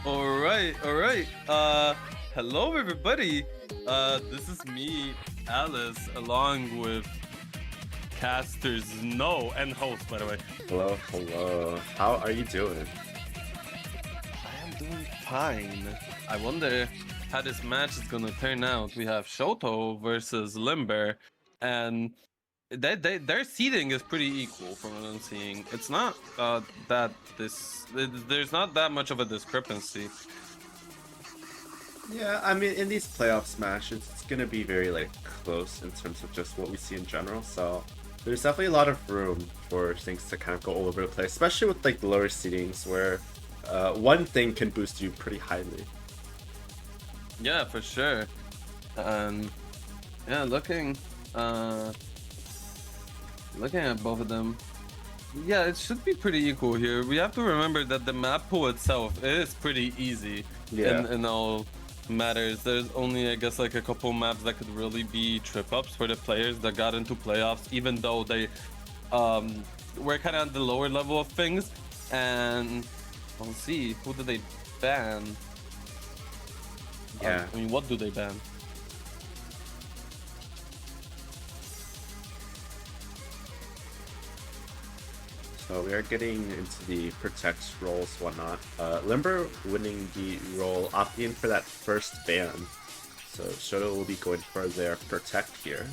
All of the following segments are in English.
All right, all right. Hello everybody. This is me, Alice, along with casters No and host, by the way. Hello, hello. How are you doing? I am doing fine. I wonder how this match is gonna turn out. We have Shoto versus Limber, and their seeding is pretty equal from what I'm seeing. It's not there's not that much of a discrepancy. Yeah, I mean, in these playoff matches, it's gonna be very close in terms of just what we see in general. So there's definitely a lot of room for things to kind of go all over the place, especially with the lower seedings where one thing can boost you pretty highly. Yeah, for sure. And yeah, looking at both of them. Yeah, it should be pretty equal here. We have to remember that the map pool itself is pretty easy Yeah. in all matters. There's only, I guess, like a couple maps that could really be trip ups for the players that got into playoffs, even though they were kind of at the lower level of things. And we'll see, who do they ban? Yeah. I mean, what do they ban? So we are getting into the protect roles, whatnot. Limber winning the role, opting for that first ban. So Shoto will be going for their protect here.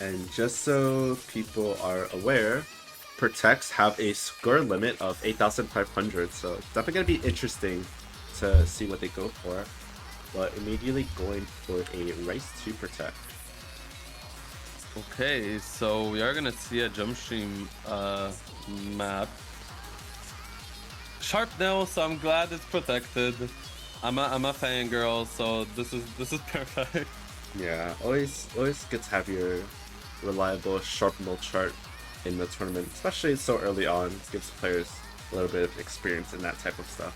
And just so people are aware, protects have a score limit of 8,500, so it's definitely going to be interesting to see what they go for. But immediately going for a race to protect. Okay, so we are gonna see a jump stream map. Sharp nail, so I'm glad it's protected. I'm a fangirl, so this is perfect. Yeah, always good to have your reliable sharp nail chart in the tournament, especially so early on. Gives players a little bit of experience in that type of stuff.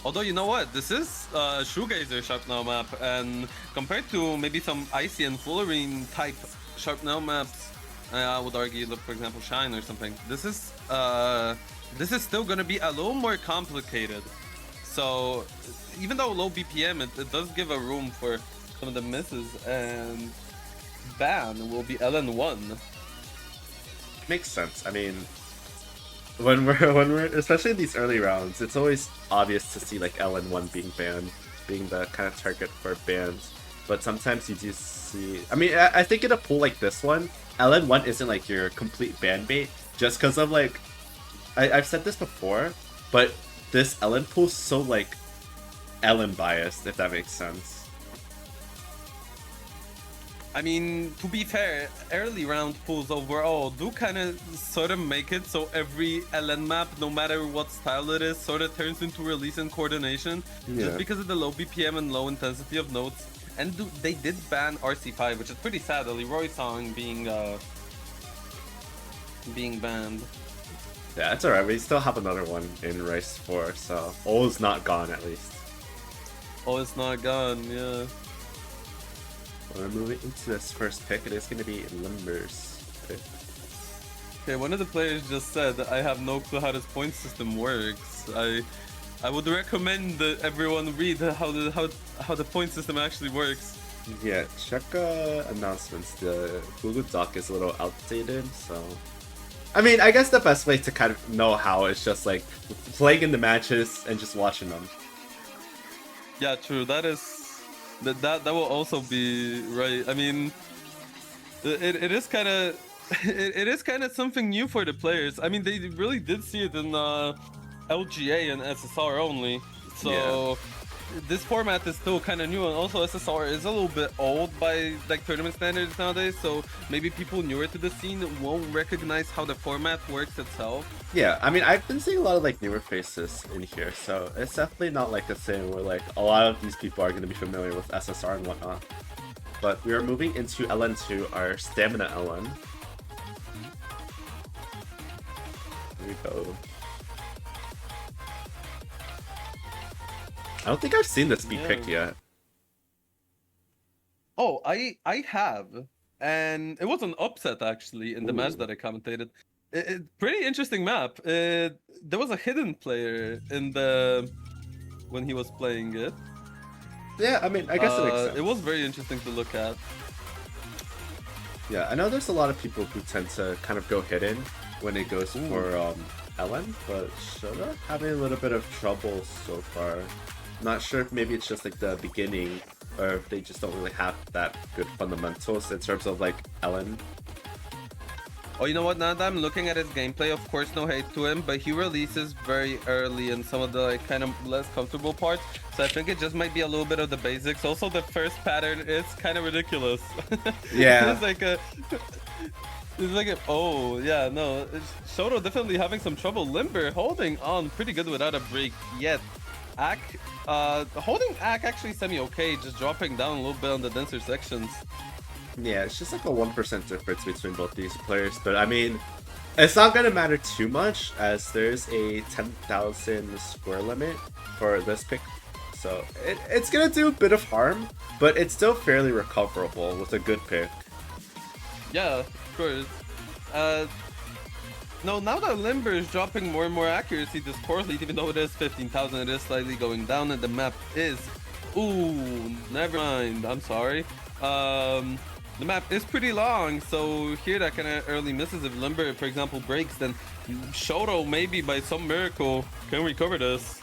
Although, you know what, this is shoegazer sharp nail map, and compared to maybe some icy and fullerene type sharp nail maps, I would argue, look, for example, shine or something. This is still gonna be a little more complicated. So even though low BPM, it does give a room for some of the misses, and ban will be LN1. Makes sense. I mean, when we're especially in these early rounds, it's always obvious to see LN1 being banned, being the kind of target for bans. But sometimes you do see. I mean, I think in a pool like this one, LN1 isn't your complete ban bait, just because of I've said this before, but this LN pool is so LN biased, if that makes sense. I mean, to be fair, early round pools overall do kind of sort of make it so every LN map, no matter what style it is, sort of turns into release and coordination, just because of the low BPM and low intensity of notes. And they did ban RC5, which is pretty sad. The Leroy song being banned. Yeah, it's alright. We still have another one in race 4, so O's not gone at least. Oh, it's not gone, yeah. We're moving into this first pick. It is going to be Limber's pick. Okay, one of the players just said, I have no clue how this point system works. I would recommend that everyone read how the point system actually works. Yeah, check announcements. The Google Doc is a little outdated, so... I mean, I guess the best way to kind of know how is just playing in the matches and just watching them. Yeah, true. That will also be right. I mean, it is kind of it is kind of something new for the players. I mean, they really did see it in LGA and SSR only. So Yeah. this format is still kind of new, and also SSR is a little bit old by tournament standards nowadays. So maybe people newer to the scene won't recognize how the format works itself. Yeah, I mean, I've been seeing a lot of newer faces in here, so it's definitely not the same where a lot of these people are going to be familiar with SSR and whatnot. But we are moving into LN2, our stamina LN. Here we go. I don't think I've seen this be picked yet. Oh, I have, and it was an upset actually in the match that I commentated. Pretty interesting map. There was a hidden player in when he was playing it. Yeah, I mean, I guess it makes sense. It was very interesting to look at. Yeah, I know there's a lot of people who tend to kind of go hidden when it goes for Ellen, but Shoto having a little bit of trouble so far. Not sure if maybe it's just like the beginning, or if they just don't really have that good fundamentals in terms of like Ellen. Oh, you know what? Now that I'm looking at his gameplay, of course, no hate to him, but he releases very early in some of the like kind of less comfortable parts. So I think it just might be a little bit of the basics. Also, the first pattern is kind of ridiculous. Yeah. It's like a, oh yeah, no, Shoto definitely having some trouble. Limber holding on pretty good without a break yet. Ak, holding Ak actually semi-okay, just dropping down a little bit on the denser sections. Yeah, it's just like a 1% difference between both these players, but I mean, it's not gonna matter too much as there's a 10,000 square limit for this pick, so it's gonna do a bit of harm, but it's still fairly recoverable with a good pick. Yeah, of course. No, now that Limber is dropping more and more accuracy, this core lead, even though it is 15,000, it is slightly going down, and the map is... Ooh, never mind, I'm sorry. The map is pretty long, so here that kind of early misses. If Limber, for example, breaks, then Shoto maybe by some miracle can recover this.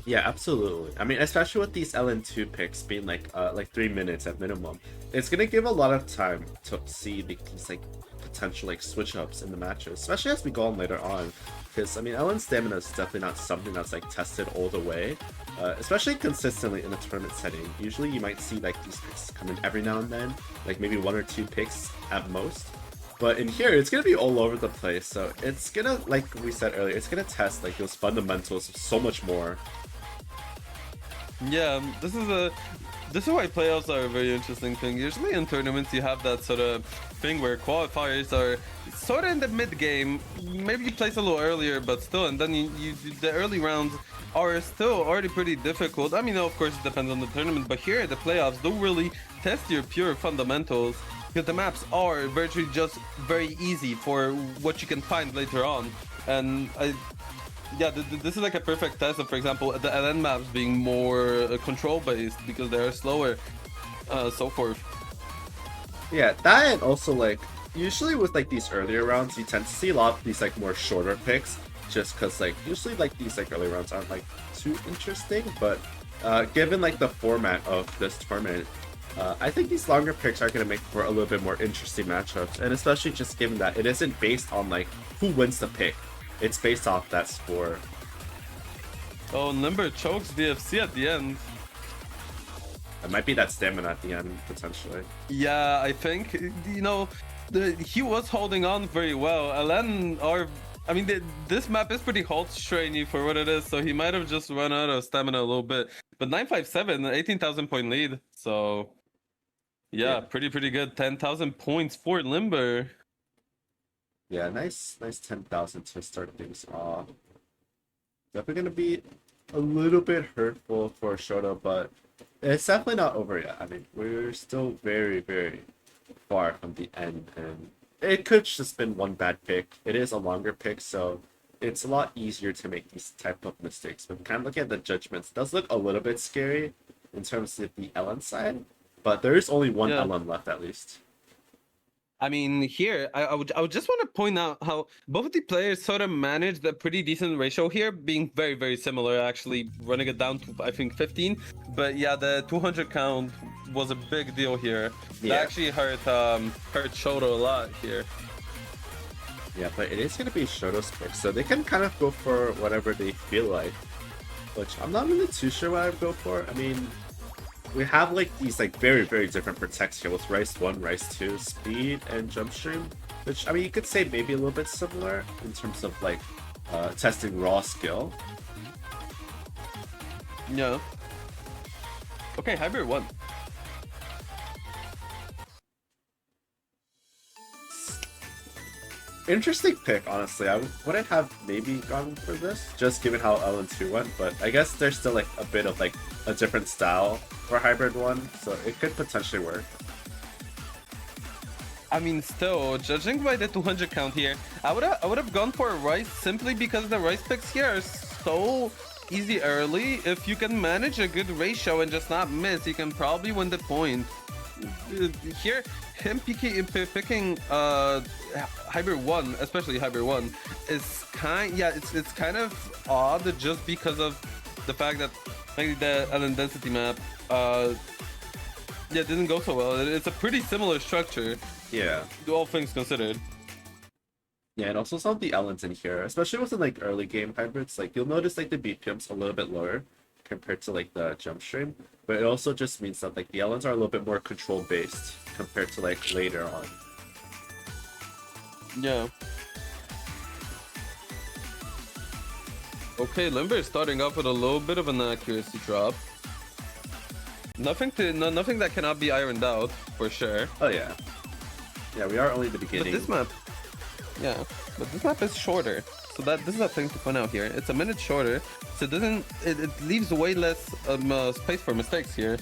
Yeah, absolutely. I mean, especially with these LN2 picks being like 3 minutes at minimum, it's gonna give a lot of time to see these like potential like switch ups in the matches, especially as we go on later on. Because I mean, LN stamina is definitely not something that's like tested all the way, especially consistently in a tournament setting. Usually, you might see like these picks come in every now and then, like maybe 1 or 2 picks at most. But in here, it's gonna be all over the place. So it's gonna, like we said earlier, it's gonna test like those fundamentals so much more. Yeah, this is why playoffs are a very interesting thing. Usually in tournaments you have that sort of thing where qualifiers are sort of in the mid game. Maybe you place a little earlier, but still, and then the early rounds are still already pretty difficult. I mean, of course, it depends on the tournament, but here the playoffs don't really test your pure fundamentals because the maps are virtually just very easy for what you can find later on. And yeah, this is like a perfect test of, for example, the LN maps being more control-based because they're slower, so forth. Yeah, that and also like usually with like these earlier rounds, you tend to see a lot of these like more shorter picks, just because like usually like these like early rounds aren't like too interesting. But given like the format of this tournament, I think these longer picks are gonna make for a little bit more interesting matchups, and especially just given that it isn't based on like who wins the pick. It's based off that score. Oh, Limber chokes DFC at the end. It might be that stamina at the end, potentially. Yeah, I think, you know, he was holding on very well. LN are... I mean, this map is pretty hold strainy for what it is, so he might have just run out of stamina a little bit. But 957, 18,000 point lead, so... Yeah, pretty good. 10,000 points for Limber. Yeah, nice 10,000 to start things off. Definitely gonna be a little bit hurtful for Shoto, but it's definitely not over yet. I mean, we're still very, very far from the end, and it could just been one bad pick. It is a longer pick, so it's a lot easier to make these type of mistakes. But kind of looking at the judgments, it does look a little bit scary in terms of the LN side, but there is only one LN left at least. I mean, here, I would just want to point out how both of the players sort of managed a pretty decent ratio here, being very, very similar, actually running it down to, I think, 15. But yeah, the 200 count was a big deal here. Yeah. That actually hurt Shoto a lot here. Yeah, but it is going to be Shoto's pick, so they can kind of go for whatever they feel like, which I'm not really too sure what I would go for. I mean, we have like these like very, very different protects here with Rice 1, Rice 2, Speed, and Jump Stream, which I mean you could say maybe a little bit similar in terms of like testing raw skill. Yeah. Okay, Hybrid 1. Interesting pick, honestly. I wouldn't have maybe gone for this, just given how LN2 went, but I guess there's still like a bit of like a different style for Hybrid 1, so it could potentially work. I mean, still, judging by the 200 count here, I would have gone for a Rice simply because the Rice picks here are so easy early. If you can manage a good ratio and just not miss, you can probably win the point. Here, him picking Hybrid 1, especially Hybrid 1, is it's kind of odd just because of the fact that like the Ellen density map didn't go so well. It's a pretty similar structure. Yeah. All things considered. Yeah, and also some of the elements in here, especially with the like early game hybrids, like you'll notice like the BPM's a little bit lower compared to like the jump stream, but it also just means that like the elements are a little bit more control based compared to like later on. Yeah. Okay, Limber is starting off with a little bit of an accuracy drop. Nothing that cannot be ironed out for sure. Oh yeah. Yeah, we are only the beginning. But this map is shorter. So this is a thing to point out here. It's a minute shorter, so it leaves way less space for mistakes here.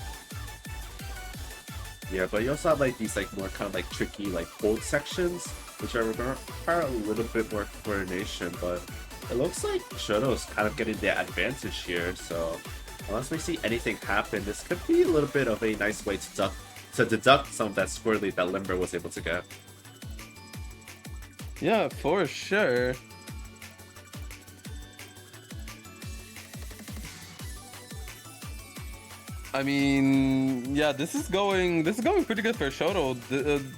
Yeah, but you also have like these like more kind of like tricky like hold sections, which are require a little bit more coordination. But it looks like Shoto is kind of getting the advantage here. So unless we see anything happen, this could be a little bit of a nice way to deduct some of that score lead that Limber was able to get. Yeah, for sure. I mean, yeah, this is going pretty good for Shoto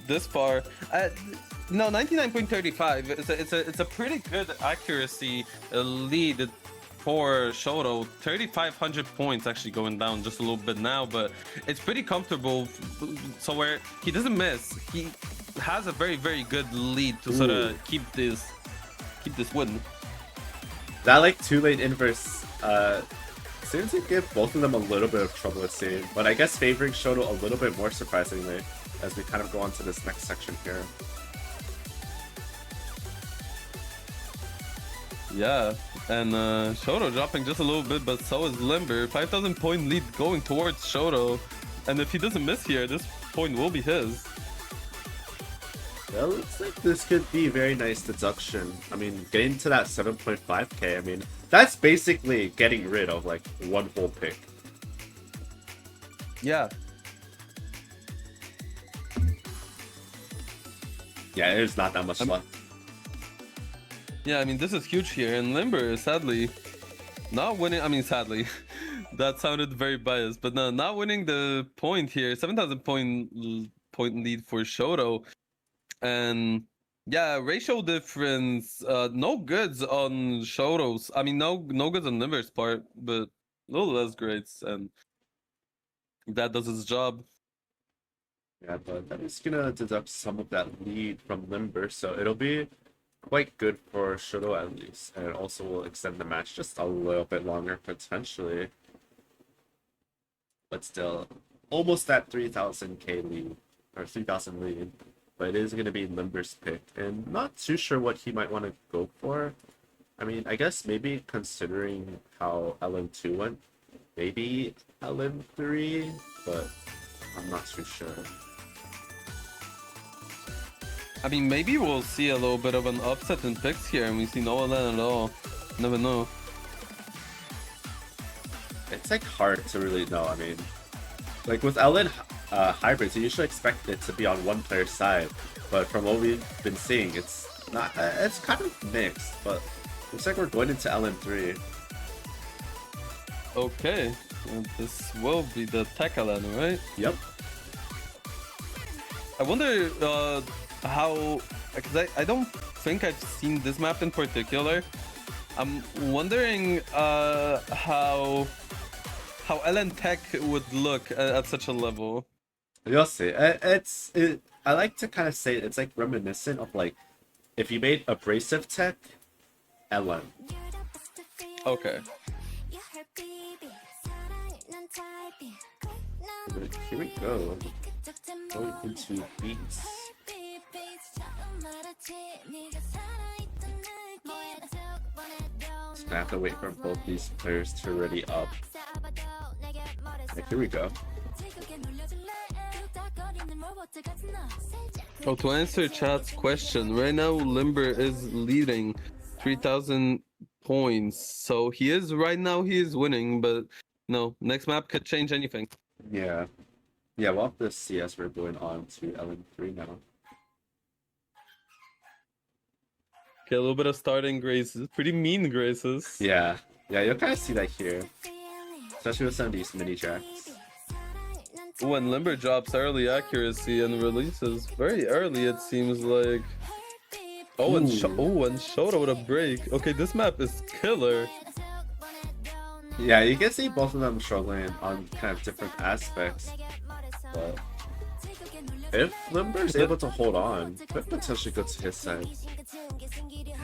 this far. No, 99.35. It's a pretty good accuracy lead for Shoto. 3,500 points actually going down just a little bit now, but it's pretty comfortable. So where he doesn't miss, he has a very good lead to sort of keep this win. That like 2-lane inverse seems to give both of them a little bit of trouble it seems, but I guess favoring Shoto a little bit more surprisingly as we kind of go on to this next section here. Yeah, and Shoto dropping just a little bit, but so is Limber. 5,000 point lead going towards Shoto, and if he doesn't miss here, this point will be his. Well, looks like this could be very nice deduction. I mean, getting to that 7.5k, I mean, that's basically getting rid of like one whole pick. Yeah. Yeah, there's not that much left. Yeah, I mean, this is huge here, and Limber is sadly not winning. I mean, sadly, that sounded very biased, but no, not winning the point here. 7,000 point lead for Shoto. And yeah, ratio difference, no goods on Shoto's. I mean, no goods on Limber's part, but a little less grades, and that does its job. Yeah, but that is gonna deduct some of that lead from Limber, so it'll be quite good for Shoto at least, and it also will extend the match just a little bit longer potentially. But still, almost that 3,000k lead, or 3,000 lead. But it is going to be Limber's pick, and not too sure what he might want to go for. I mean, I guess maybe considering how LM2 went, maybe LM3, but I'm not too sure. I mean, maybe we'll see a little bit of an upset in picks here, and we see no LN at all. Never know. It's like hard to really know. I mean, like with LN hybrids, you usually expect it to be on one player's side, but from what we've been seeing, it's not. It's kind of mixed, but looks like we're going into LN3. Okay, and this will be the tech LN, right? Yep. I wonder how, because I don't think I've seen this map in particular. I'm wondering how LN Tech would look at such a level. You'll see. I like to kind of say it's like reminiscent of like if you made abrasive tech, LN. Okay. Here we go. Going into beats. Just gonna have to wait for both these players to ready up. Okay, here we go. Oh, to answer chat's question, right now Limber is leading 3,000 points. So he is right now he is winning, but no, next map could change anything. Yeah. Yeah, we'll have to see as we're going on to LN3 now. Okay, a little bit of starting graces. Pretty mean graces. Yeah. Yeah, you'll kind of see that here. Especially with some of these mini jacks. When Limber drops early accuracy and releases very early, it seems like. Oh, and Shoto with a break. Okay, this map is killer. Yeah, you can see both of them struggling on kind of different aspects. But if Limber's able to hold on, could potentially go to his side.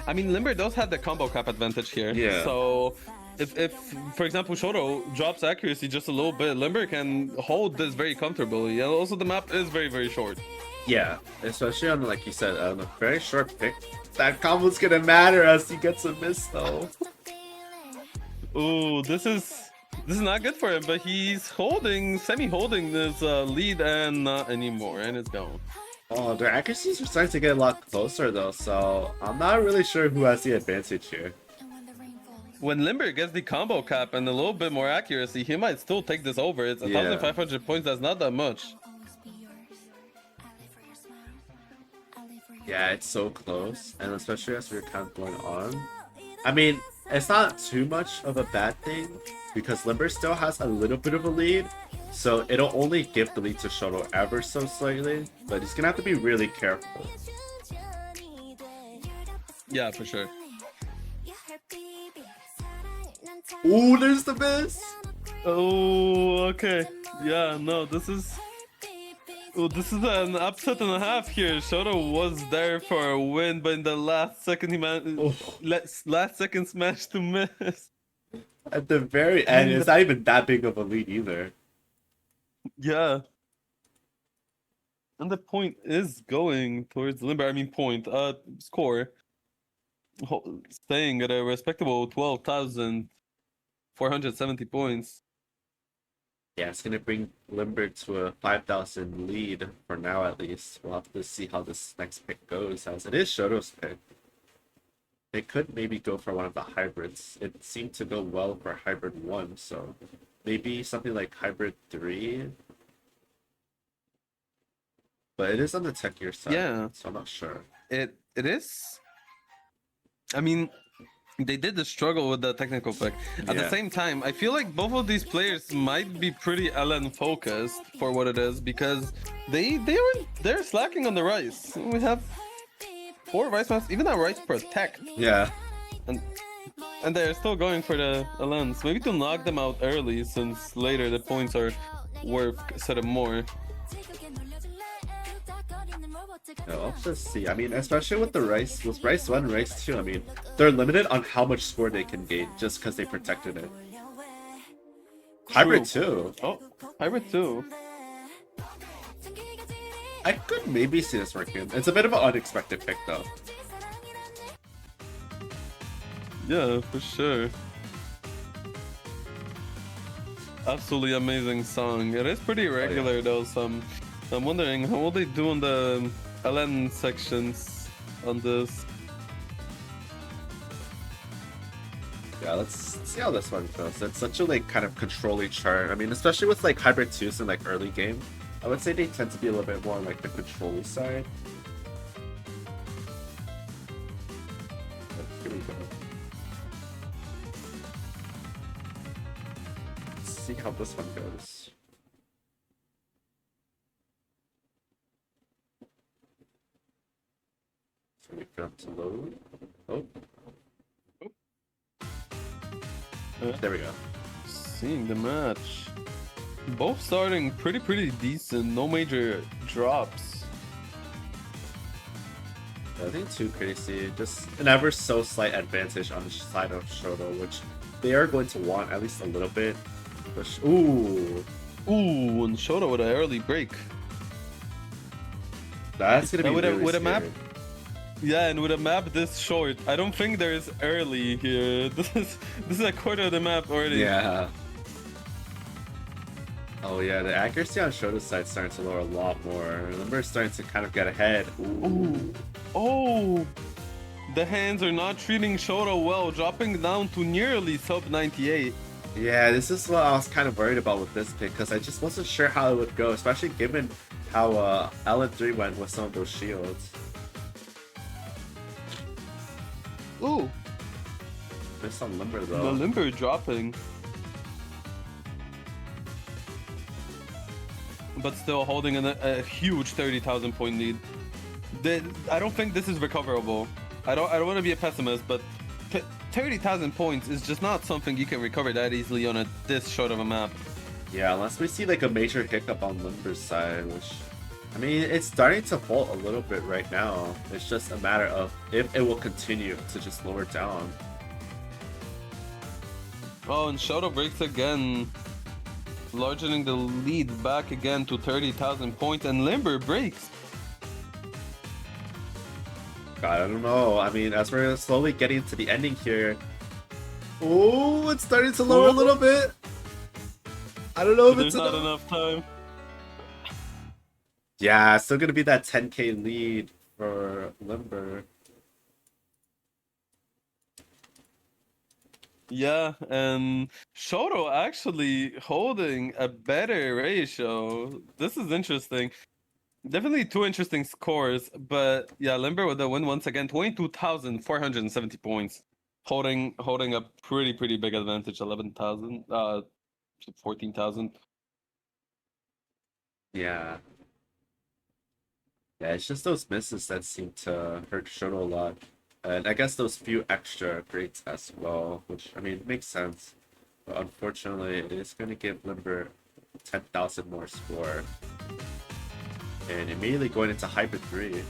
I mean, Limber does have the combo cap advantage here. Yeah. So, if for example, Shoto drops accuracy just a little bit, Limber can hold this very comfortably. And also, the map is very, very short. Yeah, especially on, like you said, on a very short pick. That combo's gonna matter as he gets a miss, though. Ooh, this is not good for him, but he's semi-holding this lead and not anymore, and it's gone. Oh, their accuracies are starting to get a lot closer, though, so I'm not really sure who has the advantage here. When Limber gets the combo cap and a little bit more accuracy, he might still take this over. It's 1,500 points, that's not that much. Yeah, it's so close, and especially as we're kind of going on. I mean, it's not too much of a bad thing, because Limber still has a little bit of a lead, so it'll only give the lead to Shoto ever so slightly, but he's gonna have to be really careful. Yeah, for sure. Ooh, there's the miss! Oh, okay. Yeah, no, this is... Oh, this is an upset and a half here. Shoto was there for a win, but in the last second he last second smash to miss. At the very end, it's not even that big of a lead either. Yeah. And the point is going towards Limber. I mean, score. Staying at a respectable 12,470 points. Yeah, it's gonna bring Limber to a 5,000 lead for now, at least. We'll have to see how this next pick goes, as it is Shoto's pick. They could maybe go for one of the hybrids. It seemed to go well for hybrid 1, so maybe something like hybrid 3. But it is on the techier side, Yeah, so I'm not sure. it is. I mean, they did the struggle with the technical pick. At the same time, I feel like both of these players might be pretty LN focused for what it is, because they're slacking on the Rice. We have 4 Rice maps, even that Rice protect. Yeah. And they're still going for the LNs. Maybe to knock them out early, since later the points are worth sort of more. Yeah, I'll just see. I mean, especially with the Rice, with Rice 1, Rice 2, I mean, they're limited on how much score they can gain just because they protected it. Hybrid 2. Oh, Hybrid 2. I could maybe see this working. It's a bit of an unexpected pick, though. Yeah, for sure. Absolutely amazing song. It is pretty regular though, so I'm wondering how will they do on the LN sections on this. Yeah, let's see how this one goes. It's such a like kind of controlling chart. I mean, especially with like hybrid 2s in like early game, I would say they tend to be a little bit more on like the controlling side. But here we go. Let's see how this one goes. So we got to load. Oh. There we go. Seeing the match. Both starting pretty decent, no major drops. Nothing too crazy, just an ever so slight advantage on the side of Shoto, which they are going to want at least a little bit. Ooh, and Shoto with an early break. that's gonna be with really a map. scary. Yeah, and with a map this short, I don't think there's early here. This is a quarter of the map already. Yeah. Oh yeah, the accuracy on Shoto's side is starting to lower a lot more. Limber is starting to kind of get ahead. Ooh. Oh, the hands are not treating Shoto well, dropping down to nearly sub 98. Yeah, this is what I was kind of worried about with this pick, because I just wasn't sure how it would go, especially given how LN3 went with some of those shields. Ooh, Missed on Limber though. the Limber dropping. But still holding a huge 30,000 point lead. I don't think this is recoverable. I don't want to be a pessimist, but 30,000 points is just not something you can recover that easily on this short of a map. Yeah, unless we see like a major hiccup on Limber's side, which, I mean, it's starting to fault a little bit right now. It's just a matter of if it will continue to just lower down. Oh, and Shoto breaks again, largening the lead back again to 30,000 points, and Limber breaks. God, I don't know. I mean, as we're slowly getting to the ending here, oh, it's starting to lower a little bit. I don't know if There's it's not enough time. Yeah, still gonna be that 10k lead for Limber. Yeah, and Shoto actually holding a better ratio. This is interesting. Definitely two interesting scores, but yeah, Limber with the win once again, 22,470 points. Holding a pretty big advantage, 11,000, 14,000. Yeah. Yeah, it's just those misses that seem to hurt Shoto a lot. And I guess those few extra grades as well, which, I mean, makes sense. But unfortunately, it is going to give Limber 10,000 more score. And immediately going into Hybrid 3.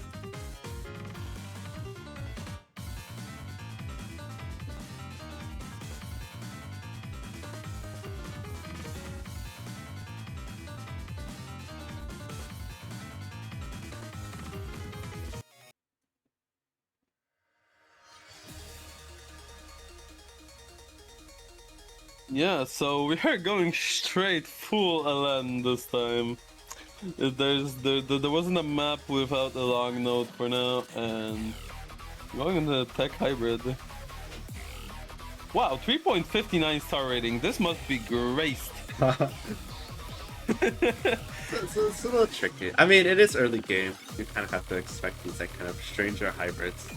Yeah, so we are going straight full LN this time. There wasn't a map without a long note for now, and going into Tech Hybrid. Wow, 3.59 star rating. This must be graced. It's a little tricky. I mean, it is early game. You kind of have to expect these like kind of stranger hybrids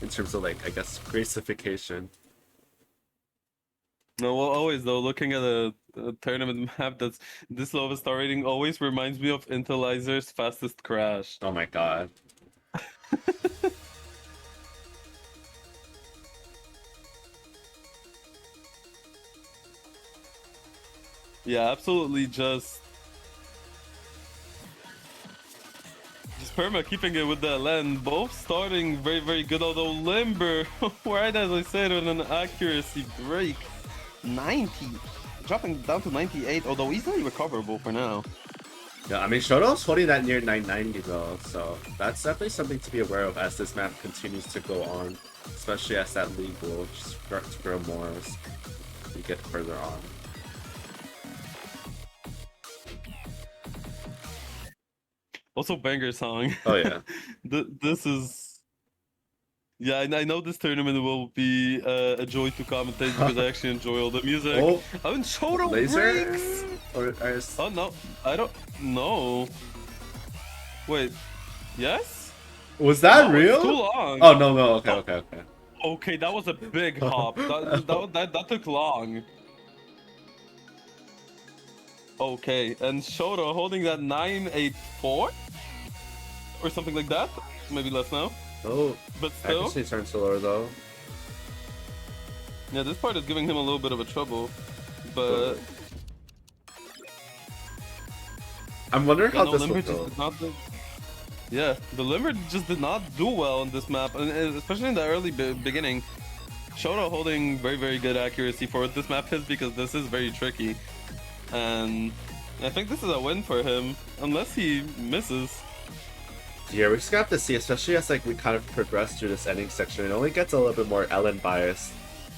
in terms of like, I guess, gracification. No, well, always though, looking at a tournament map that's this low of a star rating always reminds me of Intellizer's fastest crash. Oh my god. Yeah, absolutely just Perma keeping it with the land, both starting very good, although Limber, right as I said, with an accuracy break. 90, dropping down to 98, although easily recoverable for now. Yeah, I mean, Shoto's holding that near 990 though, so that's definitely something to be aware of as this map continues to go on, especially as that league will start to grow more as we get further on. Also, banger song. Oh yeah. This is... Yeah, I know this tournament will be a joy to commentate because I actually enjoy all the music. Oh, and Shoto laser? breaks! Or Oh no, I don't know. Wait, yes? was that No, real? it's too long. Oh no, okay. Okay, that was a big hop. That took long. Okay, and Shoto holding that 984 or something like that. Maybe less now. Oh, But still, accuracy turns lower though. yeah, this part is giving him a little bit of a trouble. But I'm wondering how no, this Limber will just go. did not do. Yeah, the Limber just did not do well on this map, and especially in the early beginning. Shoto holding very good accuracy for what this map is because this is very tricky, and I think this is a win for him unless he misses. Yeah, we're just gonna have to see, especially as like we kind of progress through this ending section. It only gets a little bit more Ellen biased,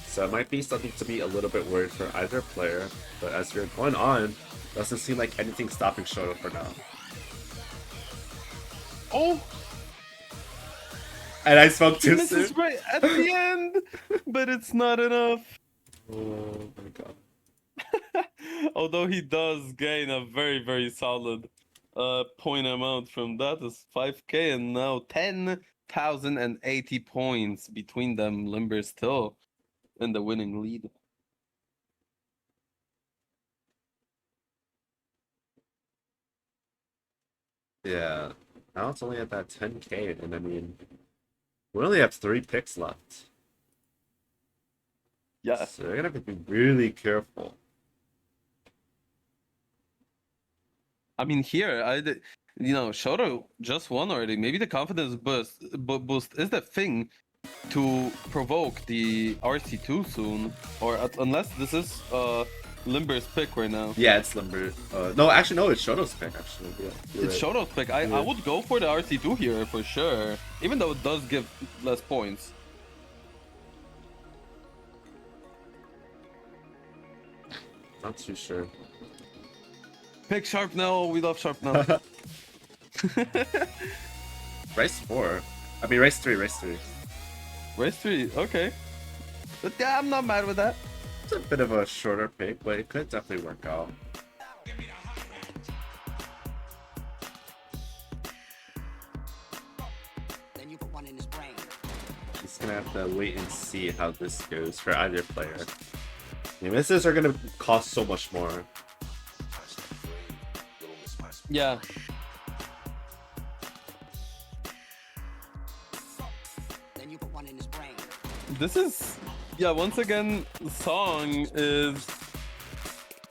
so it might be something to be a little bit worried for either player. But as we're going on, Doesn't seem like anything's stopping Shoto for now. Oh! And I spoke He too misses soon. right at the end! But it's not enough. Oh my god. Although he does gain a very, very solid point amount from that is 5k and now 10,080 points between them. Limber still in the winning lead. Yeah. Now it's only at that 10k, and I mean, we only have 3 picks left. Yeah. So they're gonna have to be really careful. I mean, here, Shoto just won already. Maybe the confidence boost is the thing to provoke the RC2 soon, or unless this is Limber's pick right now. Yeah, it's Limber. No, actually, no, it's Shoto's pick, actually. Yeah, It's right. Shoto's pick. I would go for the RC2 here for sure, even though it does give less points. Not too sure. Pick Sharp now. We love Sharp now. Race 4. I mean, race 3, race 3. Race 3, okay. But yeah, I'm not mad with that. It's a bit of a shorter pick, but it could definitely work out. Then you put one in his brain. Just gonna have to wait and see how this goes for either player. The misses are gonna cost so much more. Yeah. Then you put one in his brain. This is, yeah, once again, song is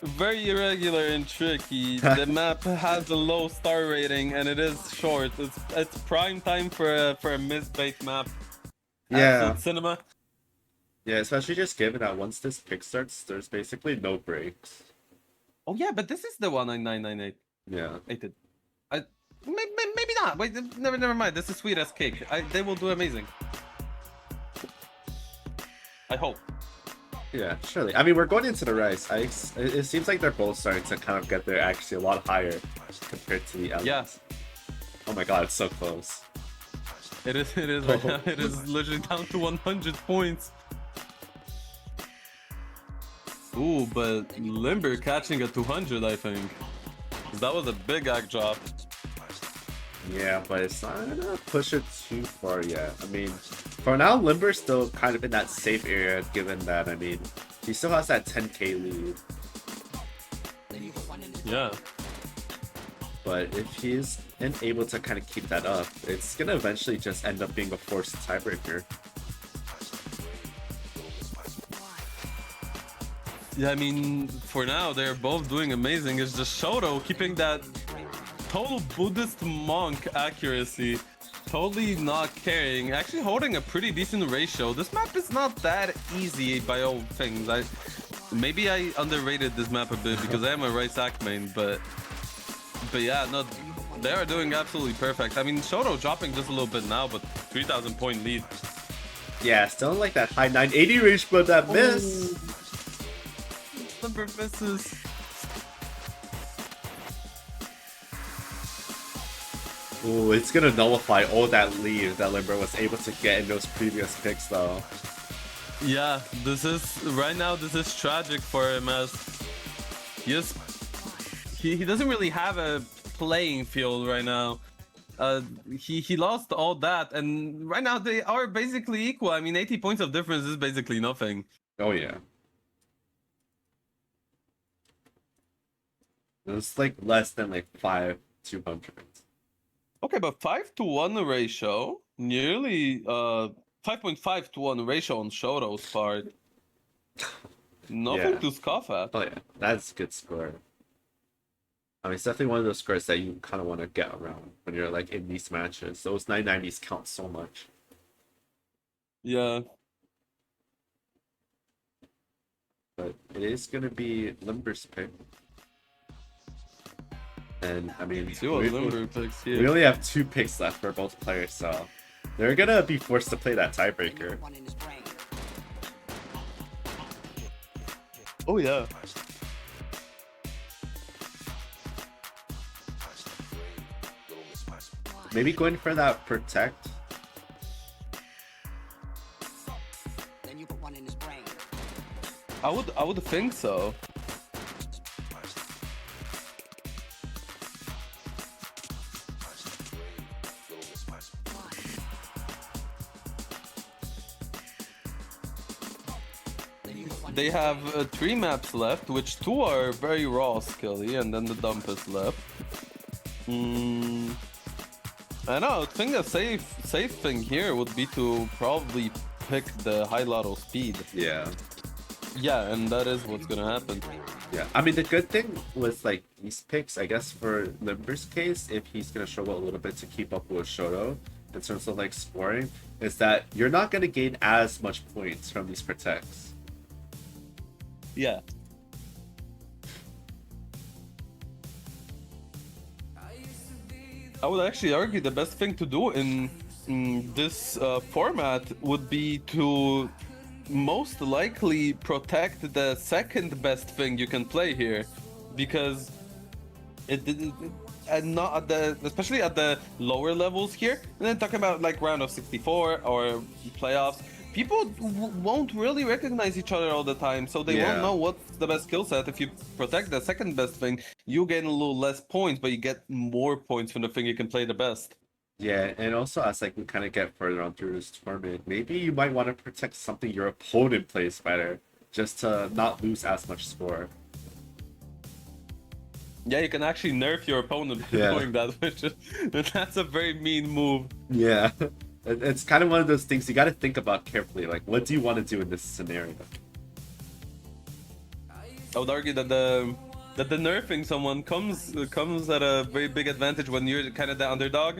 very irregular and tricky. The map has a low star rating and it is short. It's prime time for a mist-based map. Yeah. Absolute cinema. Yeah, especially just given that once this pick starts, there's basically no breaks. Oh yeah, but this is the 19998. Yeah. Maybe not. Wait, never mind. This is sweet as cake. They will do amazing. I hope. Yeah, surely. I mean, we're going into the race. It seems like they're both starting to kind of get there actually a lot higher compared to the elements. Yeah. Oh my god, it's so close. It is right now. It is literally down to 100 points. Ooh, but Limber catching a 200, I think. That was a big act drop. Yeah, but it's not gonna push it too far yet. I mean, for now, Limber's still kind of in that safe area, given that, I mean, he still has that 10k lead. Yeah. But if he's unable to kind of keep that up, it's gonna eventually just end up being a forced tiebreaker. Yeah, I mean, for now, they're both doing amazing. It's just Shoto keeping that total Buddhist monk accuracy. Totally not caring. Actually holding a pretty decent ratio. This map is not that easy by all things. Maybe I underrated this map a bit because I am a right sack main, but yeah, no, they are doing absolutely perfect. I mean, Shoto dropping just a little bit now, but 3,000 point lead. Yeah, still in like that high 980 range, but that miss. Limber misses. Ooh, it's gonna nullify all that lead that Limber was able to get in those previous picks, though. Yeah, this is right now. This is tragic for him as he doesn't really have a playing field right now. He lost all that, and right now they are basically equal. I mean, 80 points of difference is basically nothing. Oh yeah. It's like less than like 5,200. Okay, but 5-to-1 ratio, nearly 5.5-to-1 ratio on Shoto's part. Nothing Yeah. to scoff at. Oh yeah, that's a good score. I mean, it's definitely one of those scores that you kind of want to get around when you're like in these matches. Those 990s count so much. Yeah. But it is going to be Limber's pick. And I mean, See what Limber picks here. we only have 2 picks left for both players, so they're going to be forced to play that tiebreaker. One in his brain. Oh yeah. Maybe going for that protect. Then you put one in his brain. I would think so. They have 3 maps left, which 2 are very raw skilly, and then the dump is left. I know. I think the safe thing here would be to probably pick the high lotto speed. Yeah. Yeah, and that is what's gonna happen. Yeah, I mean, the good thing with like these picks, I guess for Limber's case, if he's gonna struggle a little bit to keep up with Shoto in terms of like scoring, is that you're not gonna gain as much points from these protects. Yeah. I would actually argue the best thing to do in this format would be to most likely protect the second best thing you can play here, because and not at the, especially at the lower levels here, and then talking about like round of 64 or playoffs, people won't really recognize each other all the time, so they won't know what's the best skill set. If you protect the second best thing, you gain a little less points, but you get more points from the thing you can play the best. Yeah, and also as like we kind of get further on through this tournament, maybe you might want to protect something your opponent plays better, just to not lose as much score. Yeah, you can actually nerf your opponent doing that, which is, that's a very mean move. Yeah, it's kind of one of those things you got to think about carefully. Like, what do you want to do in this scenario? I would argue that the nerfing someone comes at a very big advantage when you're kind of the underdog,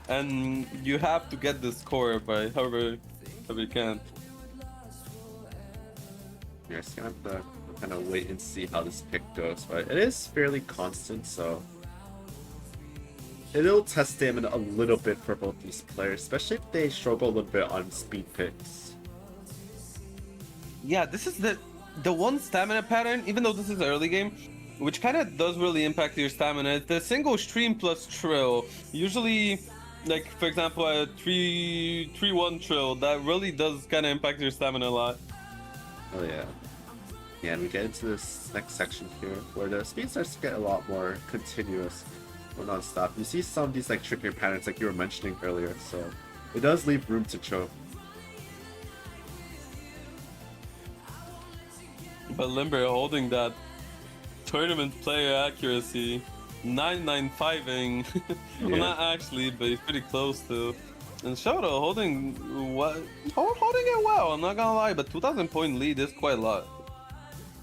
and you have to get the score by however you can. You're just gonna have to kind of wait and see how this pick goes, but it is fairly constant, so it'll test stamina a little bit for both these players, especially if they struggle a little bit on speed picks. Yeah, this is the one stamina pattern, even though this is early game, which kind of does really impact your stamina. It's the single stream plus trill. Usually, like for example, a 3-1 trill, that really does kind of impact your stamina a lot. Oh yeah. Yeah, and we get into this next section here, where the speed starts to get a lot more continuous or non-stop. You see some of these like trickier patterns like you were mentioning earlier, so it does leave room to choke. But Limber holding that tournament player accuracy, 995ing. Well, not actually, but he's pretty close to. And Shoto holding it well, I'm not gonna lie, but 2,000 point lead is quite a lot.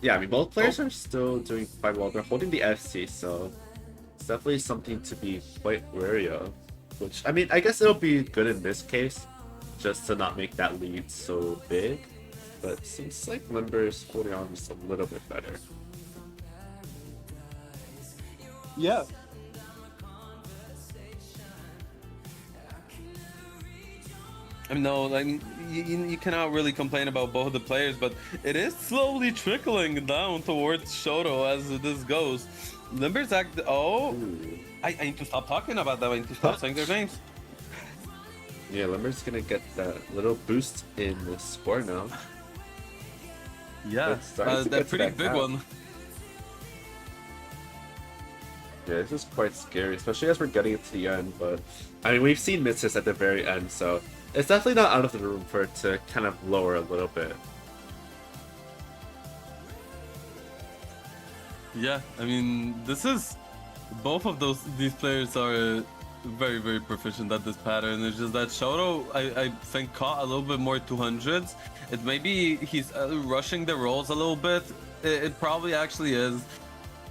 Yeah, I mean, both players are still doing quite well. They're holding the FC, so it's definitely something to be quite wary of. Which, I mean, I guess it'll be good in this case, just to not make that lead so big. But it seems like Limber's holding on just a little bit better. Yeah. I mean, no, like you cannot really complain about both the players, but it is slowly trickling down towards Shoto as this goes. Limber's act. Oh, I need to stop talking about them. I need to stop saying their names. Yeah, Limber's gonna get that little boost in the score now. Yeah, that pretty big one. Yeah, this is quite scary, especially as we're getting to the end, but I mean, we've seen misses at the very end, so it's definitely not out of the room for it to kind of lower a little bit. Yeah, I mean, this is both of these players are very, very proficient at this pattern. It's just that Shoto, I think, caught a little bit more 200s. It maybe he's rushing the rolls a little bit. It probably actually is.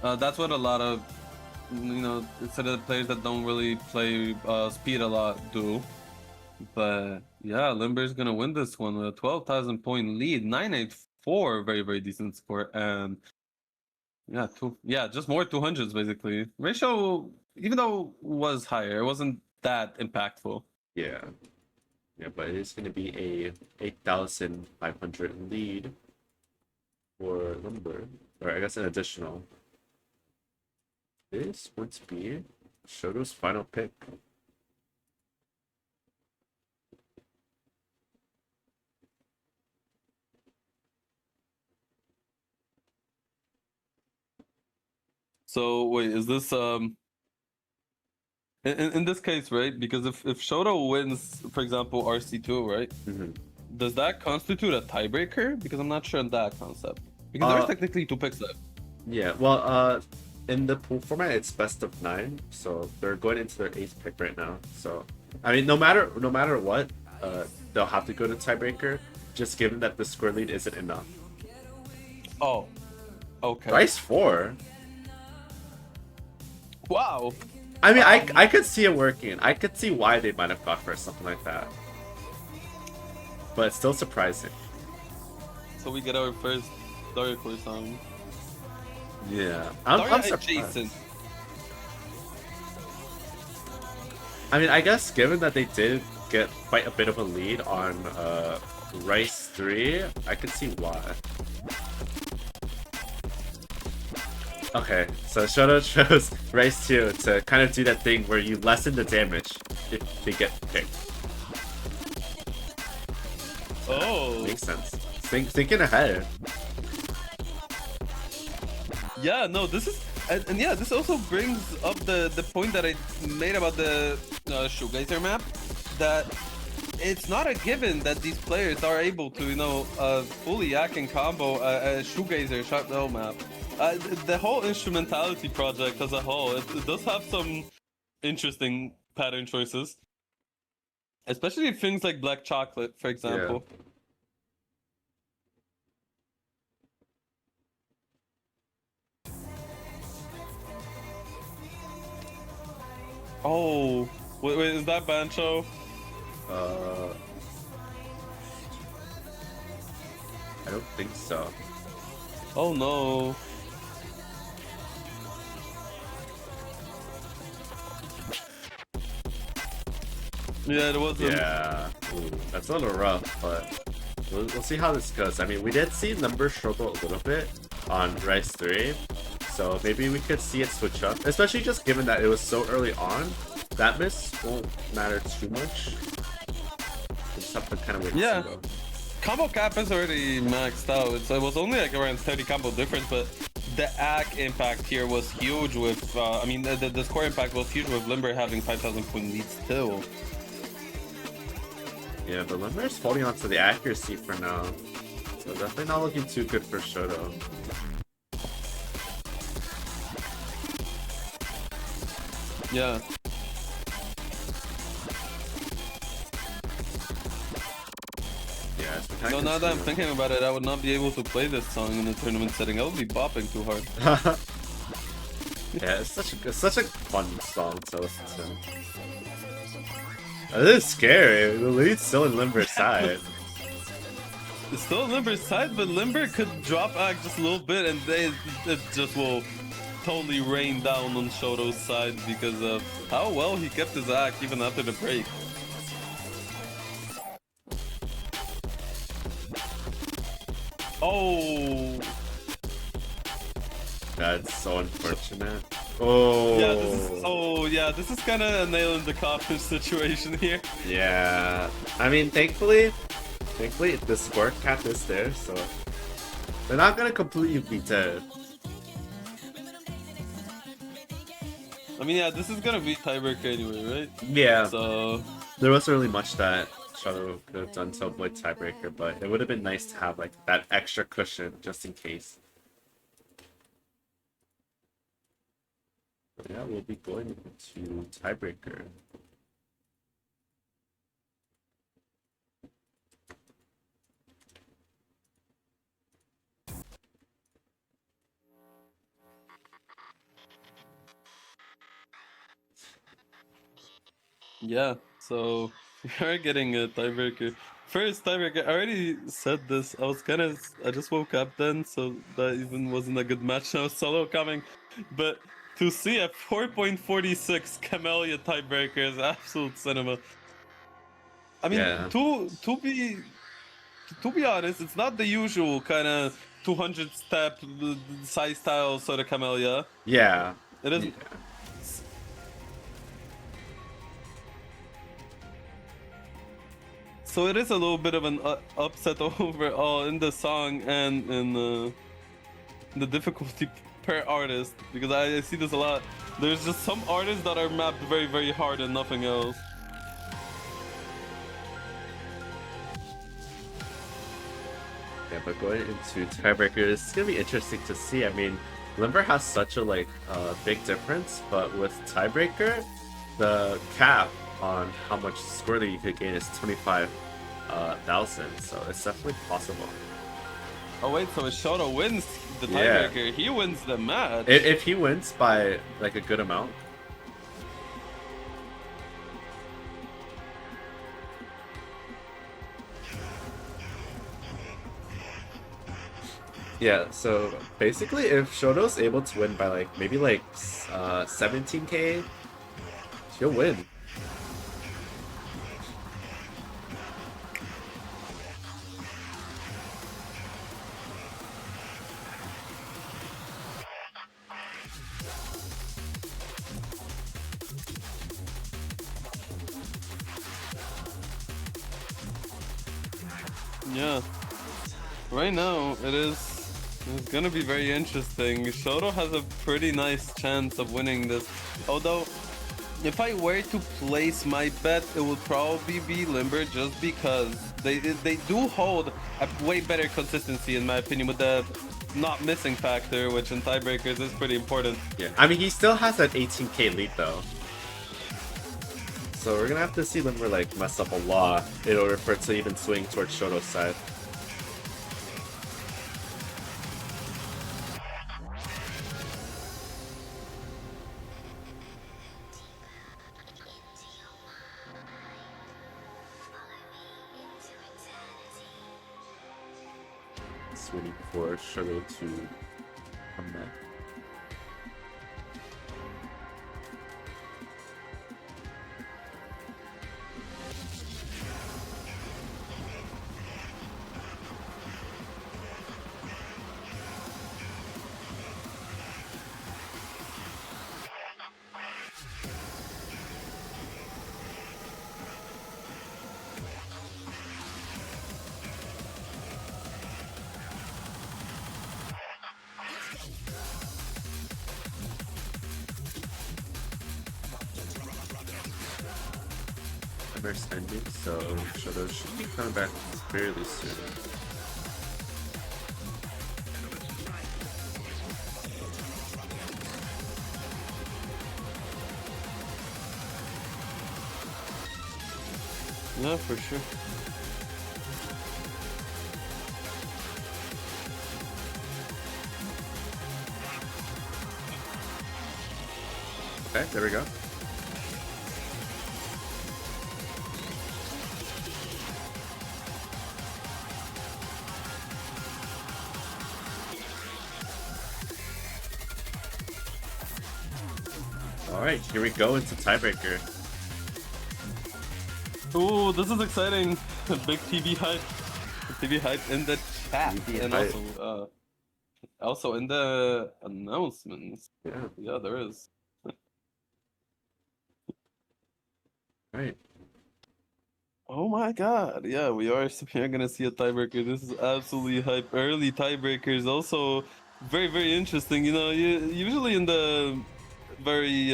That's what a lot of, instead of the players that don't really play speed a lot do. But yeah, Limber's gonna win this one with a 12,000 point lead, 984, very, very decent score, and yeah, just more 200s basically. Ratio, even though was higher, it wasn't that impactful. Yeah, but it is going to be a 8,500 lead for Limber, or I guess an additional. This would be Shoto's final pick. So wait, is this in this case, right? Because if Shoto wins, for example, RC2, right? Mm-hmm. Does that constitute a tiebreaker? Because I'm not sure on that concept. Because there's technically 2 picks left. Yeah, well, in the pool format, it's best of 9, so they're going into their 8th pick right now. So, I mean, no matter what, they'll have to go to tiebreaker, just given that the score lead isn't enough. Oh, okay. Rice 4. Wow. I mean, I could see it working. I could see why they might have gone for something like that, but it's still surprising. So we get our first Dark Horse song. Yeah, I'm surprised. Jason. I mean, I guess given that they did get quite a bit of a lead on Rice 3, I could see why. Okay, so Shoto chose Rice 2 to kind of do that thing where you lessen the damage if they get picked. Oh. Makes sense. Thinking ahead. Yeah, no, this is... And yeah, this also brings up the point that I made about the Shoegazers map, that it's not a given that these players are able to, you know, fully yak and combo a Shoegazer Sharpnel map. The whole instrumentality project as a whole, it does have some interesting pattern choices. Especially things like Black Chocolate, for example. Yeah. Oh, wait, is that Bancho? I don't think so. Oh no. Yeah, it wasn't. Yeah, ooh, that's a little rough, but we'll see how this goes. I mean, we did see numbers struggle a little bit on Rice 3, so maybe we could see it switch up, especially just given that it was so early on. That miss won't matter too much. We'll just have to kind of wait Yeah. and see, though. Combo cap is already maxed out. It was only like around 30 combo difference, but the AC impact here was huge with, I mean, the score impact was huge with Limber having 5,000 point lead still. Yeah, but Limmer's holding on to the accuracy for now, so definitely not looking too good for Shoto. Yeah. Yeah, it's been No, now that I'm thinking about it, I would not be able to play this song in a tournament setting. I would be bopping too hard. Yeah, it's such a fun song to listen to. This is scary. The lead's still in Limber's side. It's still Limber's side, but Limber could drop act just a little bit and it just will totally rain down on Shoto's side because of how well he kept his act even after the break. Oh! That's so unfortunate. Oh. Yeah, this is kind of a nail in the coffin situation here. Yeah. I mean, thankfully, the score cap is there, so they're not gonna completely be dead. I mean, yeah, this is gonna be tiebreaker anyway, right? Yeah. So There wasn't really much that Shoto could have done to avoid tiebreaker, but it would have been nice to have like that extra cushion just in case. Yeah, we'll be going to tiebreaker. yeah, so we are getting a tiebreaker. First tiebreaker, I already said this. I just woke up then, so that even wasn't a good match. I was solo coming, but to see a 4.46 Camellia tiebreaker is absolute cinema. I mean, Yeah. to be honest, it's not the usual kind of 200 step size style sort of Camellia. Yeah. It isn't. So it is a little bit of an upset overall in the song and in the difficulty per artist, because I see this a lot. There's just some artists that are mapped very, very hard and nothing else. Yeah, but going into tiebreakers, it's gonna be interesting to see. I mean, Limber has such a big difference, but with tiebreaker, the cap on how much score that you could gain is 25,000, so it's definitely possible. Oh wait, so if Shoto wins the Yeah. tiebreaker, he wins the match. If he wins by like a good amount. Yeah, so basically if Shoto's able to win by like maybe 17k, he'll win. Yeah. Right now, it's gonna be very interesting. Shoto has a pretty nice chance of winning this. Although, if I were to place my bet, it would probably be Limber, just because they do hold a way better consistency, in my opinion, with the not missing factor, which in tiebreakers is pretty important. Yeah, I mean he still has that 18k lead though. So we're gonna have to see Limber like mess up a lot in order for it to even swing towards Shoto's side. Just waiting for Shoto to come back. Timer's ending, so Shoto should be coming back fairly soon. Yeah, for sure. Okay, there we go. Alright, here we go into tiebreaker. Ooh, this is exciting. Big TV hype. TV hype in the chat. TV And hype. also in the announcements. Yeah. Yeah, there is. Alright. Oh my god. Yeah, we are gonna see a tiebreaker. This is absolutely hype. Early tiebreakers also very, very interesting. You know, usually in the very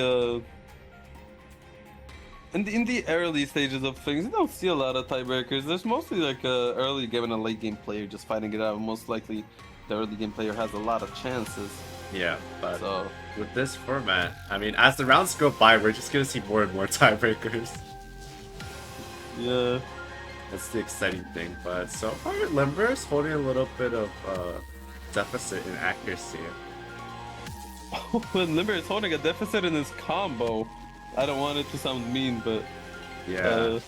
in the early stages of things, you don't see a lot of tiebreakers. There's mostly like a early game and a late game player just fighting it out. Most likely the early game player has a lot of chances. Yeah, but So with this format, I mean, as the rounds go by, we're just gonna see more and more tiebreakers. yeah. That's the exciting thing. But so far, Limber's holding a little bit of deficit in accuracy. When Limber is holding a deficit in his combo. I don't want it to sound mean, but Yeah,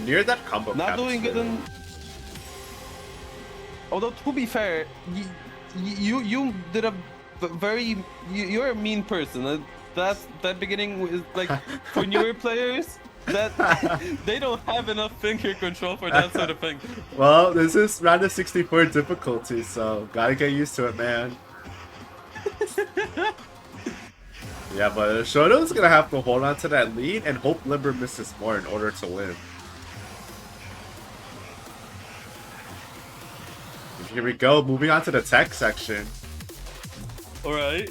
near that combo. not cap doing good too. in. Although to be fair, you did a very you're a mean person. That beginning is like for newer players that they don't have enough finger control for that sort of thing. Well, this is round of 64 difficulty, so gotta get used to it, man. Yeah, but Shoto's gonna have to hold on to that lead and hope Limber misses more in order to win. Here we go, moving on to the tech section. Alright.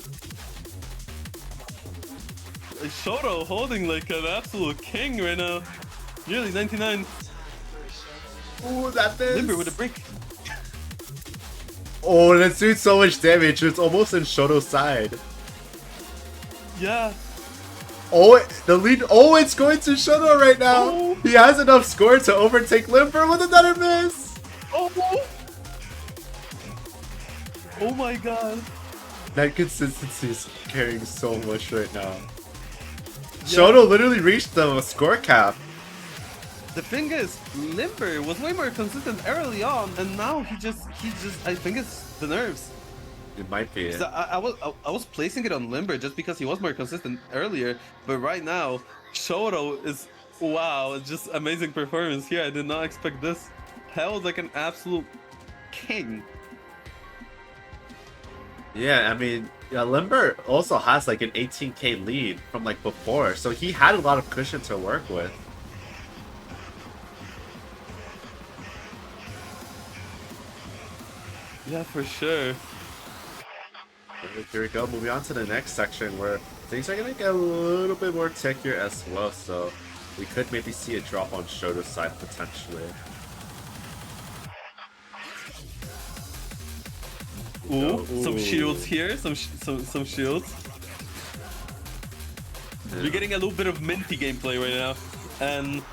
Shoto holding like an absolute king right now. Nearly 99. Ooh, that is. Limber with a break. Oh, that's doing so much damage. It's almost in Shoto's side. Yeah. Oh, the lead. Oh, it's going to Shoto right now. Oh. He has enough score to overtake Limber with another miss. Oh. Oh my god. That consistency is carrying so much right now. Yeah. Shoto literally reached the score cap. The thing is, Limber was way more consistent early on, and now he just, I think it's the nerves. It might be. 'Cause I was placing it on Limber just because he was more consistent earlier, but right now, Shoto is, wow, it's just amazing performance here. I did not expect this. Held like an absolute king. Yeah, I mean, Limber also has like an 18k lead from like before, so he had a lot of cushion to work with. Yeah, for sure. Here we go, moving on to the next section where things are gonna get a little bit more techier as well, so we could maybe see a drop on Shoto's side potentially. Ooh, some Ooh. shields here, some shields. Yeah. We're getting a little bit of minty gameplay right now, and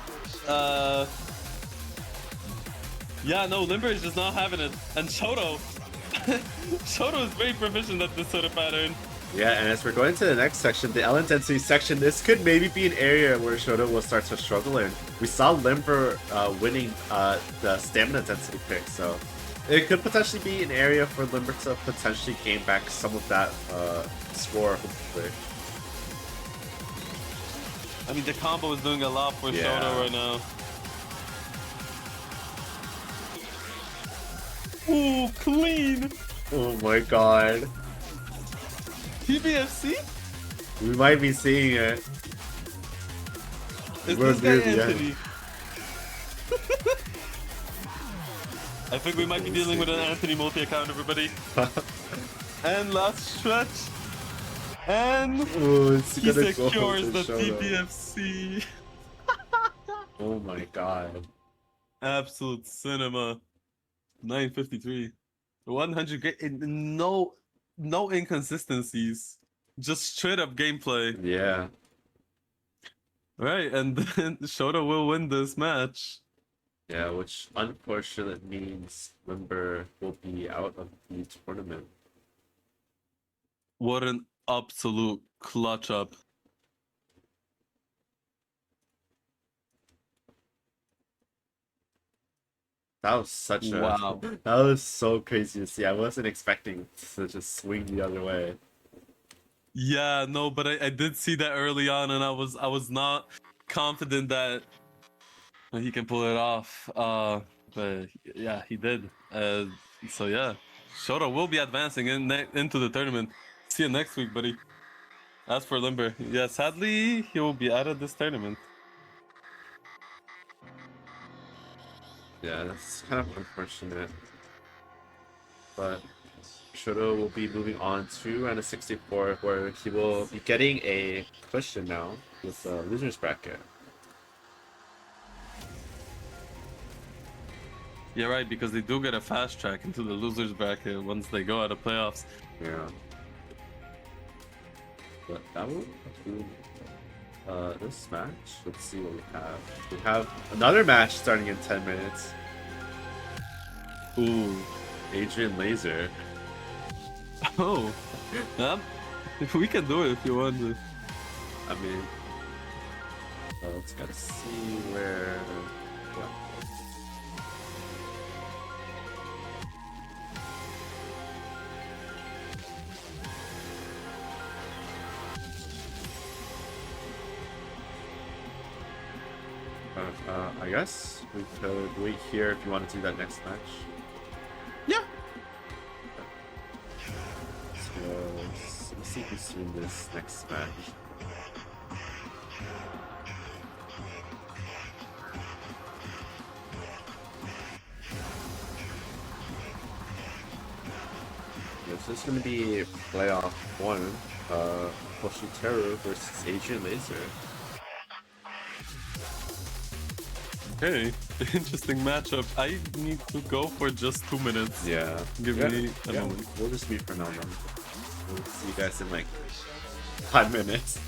yeah, no, Limber is just not having it, and Shoto, Shoto is very proficient at this sort of pattern. Yeah, and as we're going to the next section, the L intensity section, this could maybe be an area where Shoto will start to struggle in. We saw Limber winning the stamina intensity pick, so it could potentially be an area for Limber to potentially gain back some of that score, hopefully. I mean, the combo is doing a lot for Yeah. Shoto right now. Ooh, clean! Oh my god. TBFC? We might be seeing it. Is We're this guy near the end. Anthony? I think we might be dealing with an Anthony multi-account, everybody. And last stretch. And Ooh, it's he gonna go secures to the Shoto. TBFC. Oh my god. Absolute cinema. 953. 100 no inconsistencies. Just straight up gameplay. Yeah. Right, and then Shoto will win this match. Yeah, which unfortunately means Limber will be out of the tournament. What an absolute clutch up. That was such a Wow. That was so crazy to see. I wasn't expecting to just swing the other way. Yeah, no, but I did see that early on, and I was not confident that he can pull it off. But yeah, he did. So yeah, Shoto will be advancing into the tournament. See you next week, buddy. As for Limber, yeah, sadly he will be out of this tournament. Yeah, that's kind of unfortunate. But Shoto will be moving on to round of 64, where he will be getting a cushion now with the losers bracket. Yeah, right, because they do get a fast track into the losers bracket once they go out of playoffs. Yeah. But that will conclude this match. Let's see what we have. We have another match starting in 10 minutes. Ooh. Adrian Laser. Oh. We can do it if you want to. I mean, let's gotta see where. Yeah. I guess we could wait here if you want to do that next match. Yeah. So let's see who's in this next match. This So it's gonna be playoff 1, Hoshiteru versus Asian Laser. Okay, interesting matchup. I need to go for just 2 minutes. Yeah. Give me a yeah, moment. we'll just meet for now then. We'll see you guys in like 5 minutes.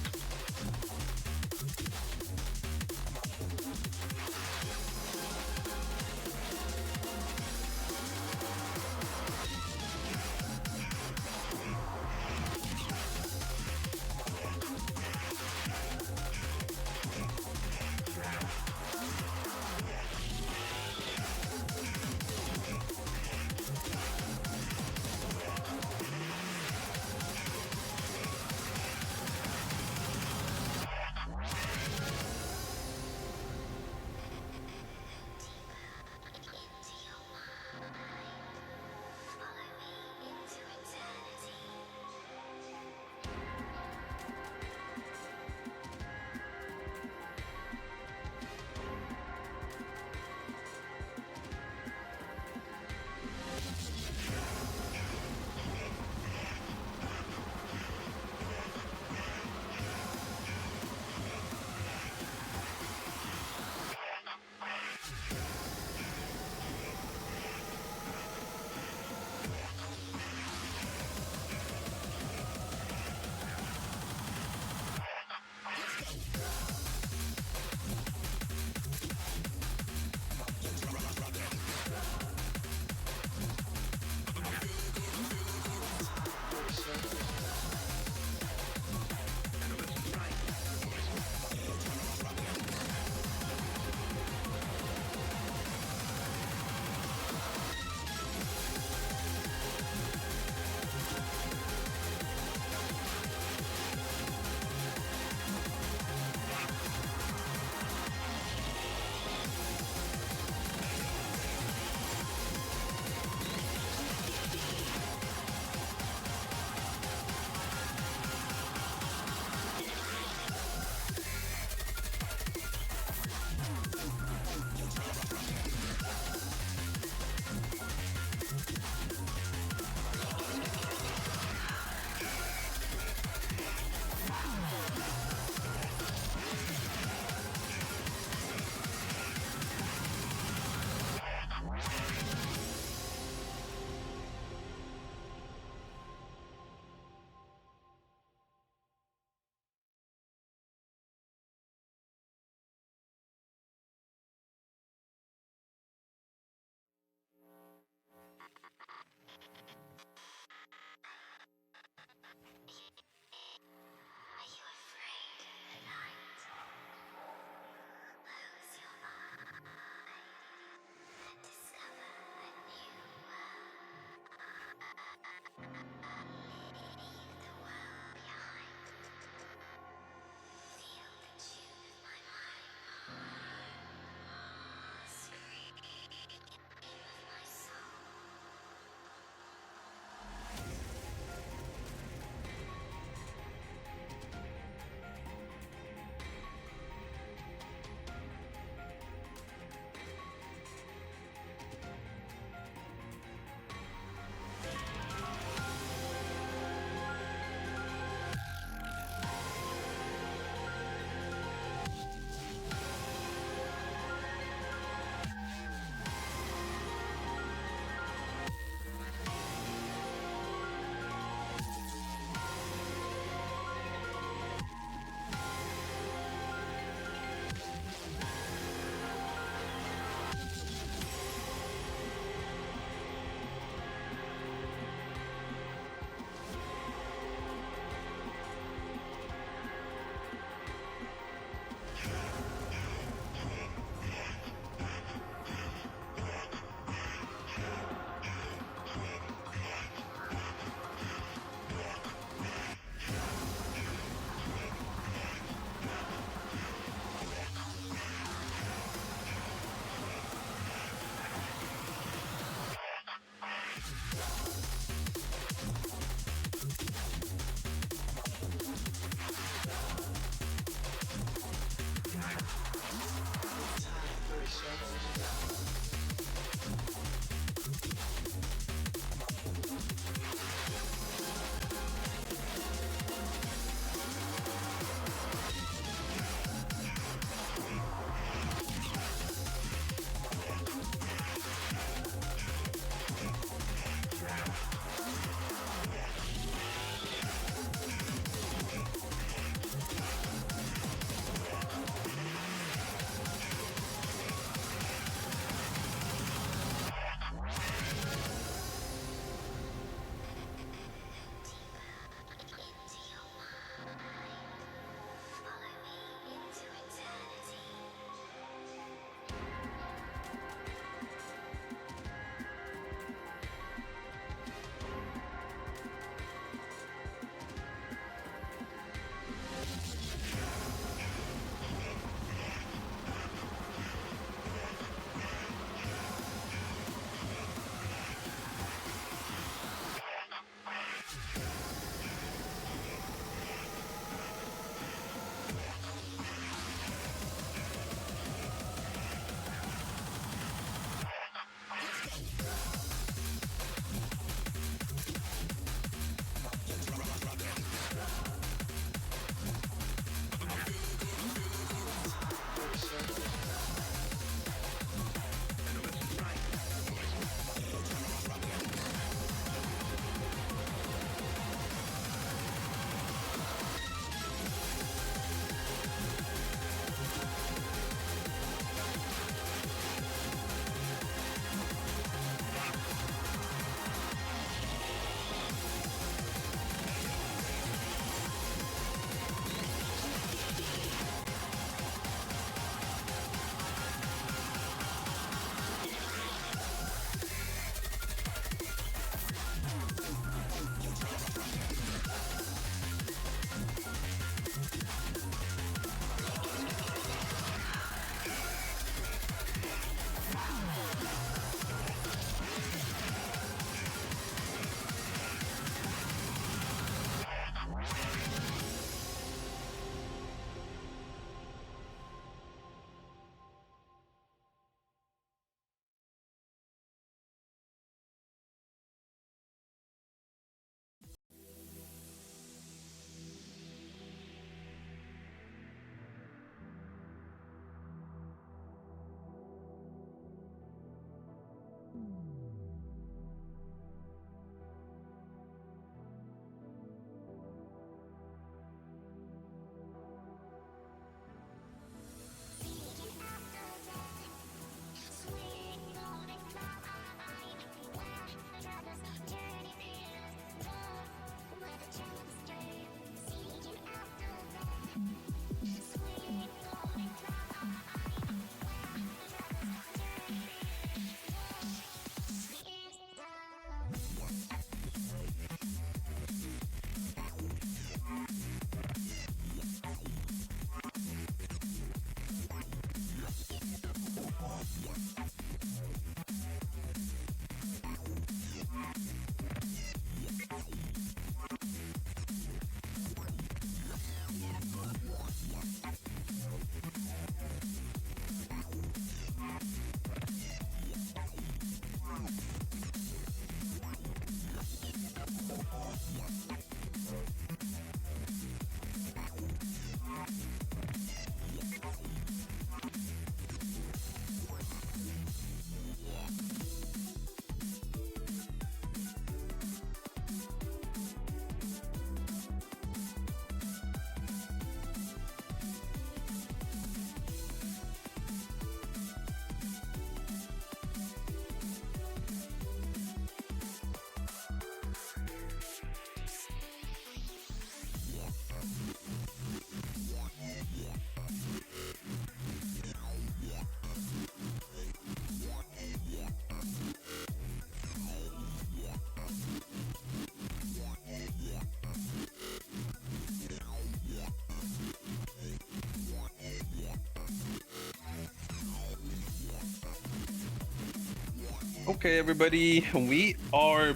Okay, everybody, we are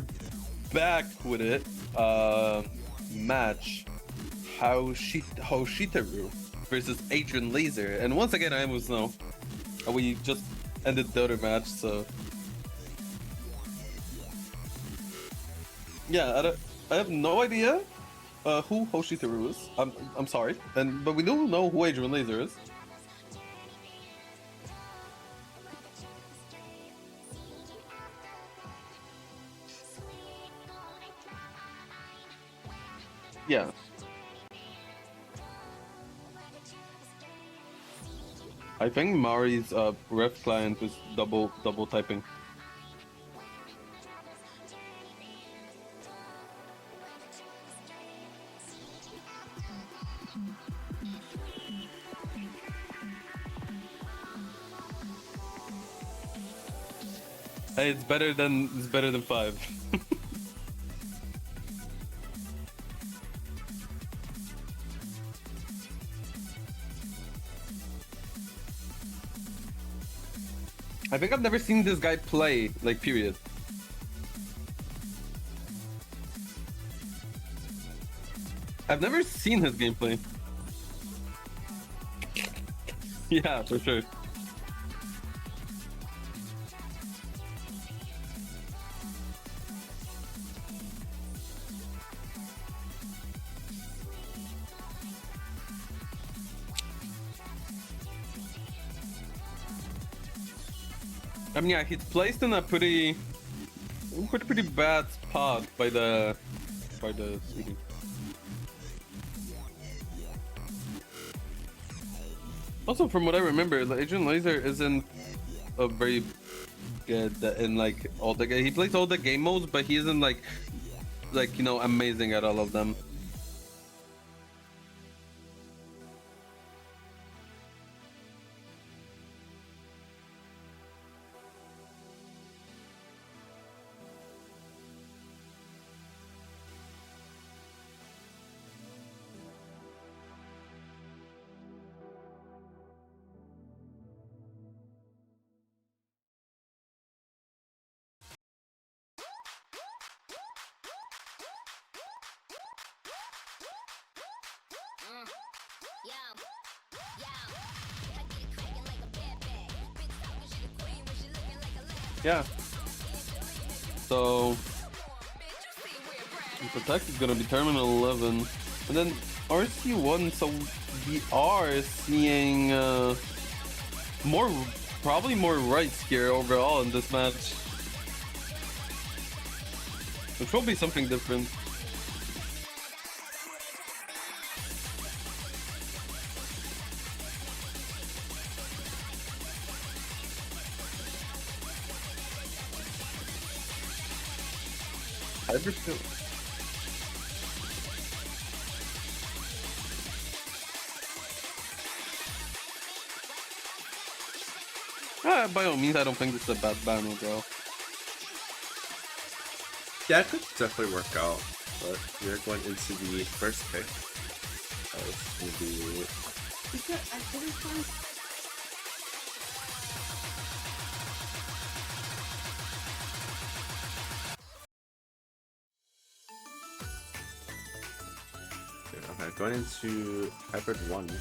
back with it. Match Hoshitaru versus Adrian Laser, and once again, I almost know. We just ended the other match, so yeah, I have no idea who Hoshitaru is. I'm sorry, but we do know who Adrian Laser is. Yeah. I think Mari's ref client is double typing. Hey, it's better than 5. I think I've never seen this guy play, like, period. I've never seen his gameplay. Yeah, for sure. I mean, yeah, he's placed in a pretty bad spot by the Sweden. Also, from what I remember, Agent Laser isn't a very good in like all the he plays all the game modes, but he isn't like you know, amazing at all of them. Yeah. So Protect is gonna be Terminal 11, and then RC1. So we are seeing probably more rights here overall in this match, which will be something different. By all means, I don't think this is a bad battle, bro. Yeah, it could definitely work out, but we're going into the first pick. It's gonna be... Okay, going into Hybrid 1.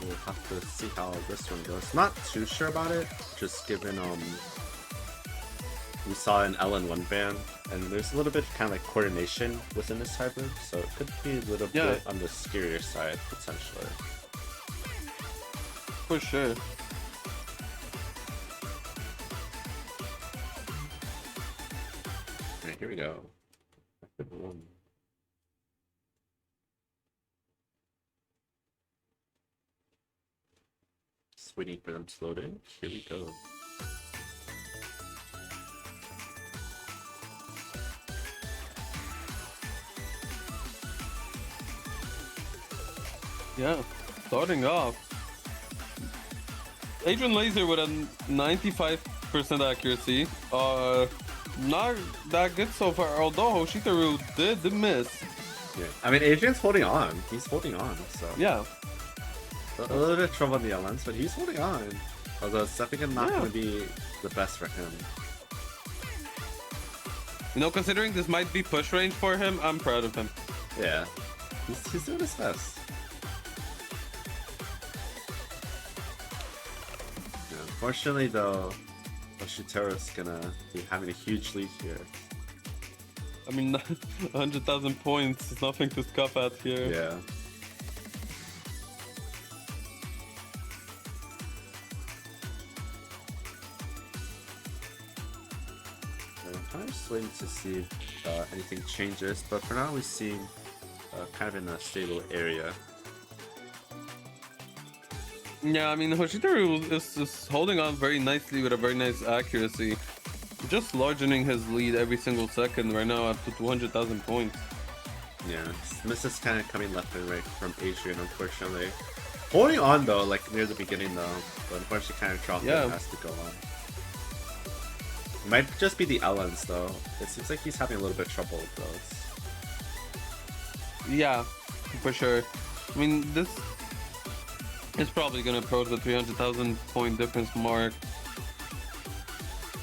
We'll have to see how this one goes. Not too sure about it, just given we saw an LN1 ban, and there's a little bit kind of like coordination within this hybrid, so it could be a little bit on the scarier side potentially. For sure. Alright, here we go. Hybrid 1. Just waiting for them to load in. Here we go. Yeah, starting off. Adrian Laser with a 95 100% accuracy. Not that good so far, although Hoshitaru did miss. Yeah. I mean, Adrian's holding on. He's holding on, so. Yeah. A little bit of trouble on the LNs, but he's holding on. Although it's definitely not going to be the best for him. You know, considering this might be push range for him, I'm proud of him. Yeah. He's doing his best. Yeah, unfortunately, though, Hoshitaru's gonna be having a huge lead here. I mean, 100,000 points is nothing to scoff at here. Yeah. I'm kind of just waiting to see if anything changes, but for now we're seeing kind of in a stable area. Yeah, I mean, Hoshitaru is holding on very nicely with a very nice accuracy. Just largening his lead every single second right now up to 200,000 points. Yeah, misses kind of coming left and right from Adrian, unfortunately. Holding on though, like near the beginning though, but unfortunately kind of dropped and has to go on. It might just be the LNs though. It seems like he's having a little bit of trouble with those. Yeah, for sure. I mean, this is probably gonna approach the 300,000 point difference mark.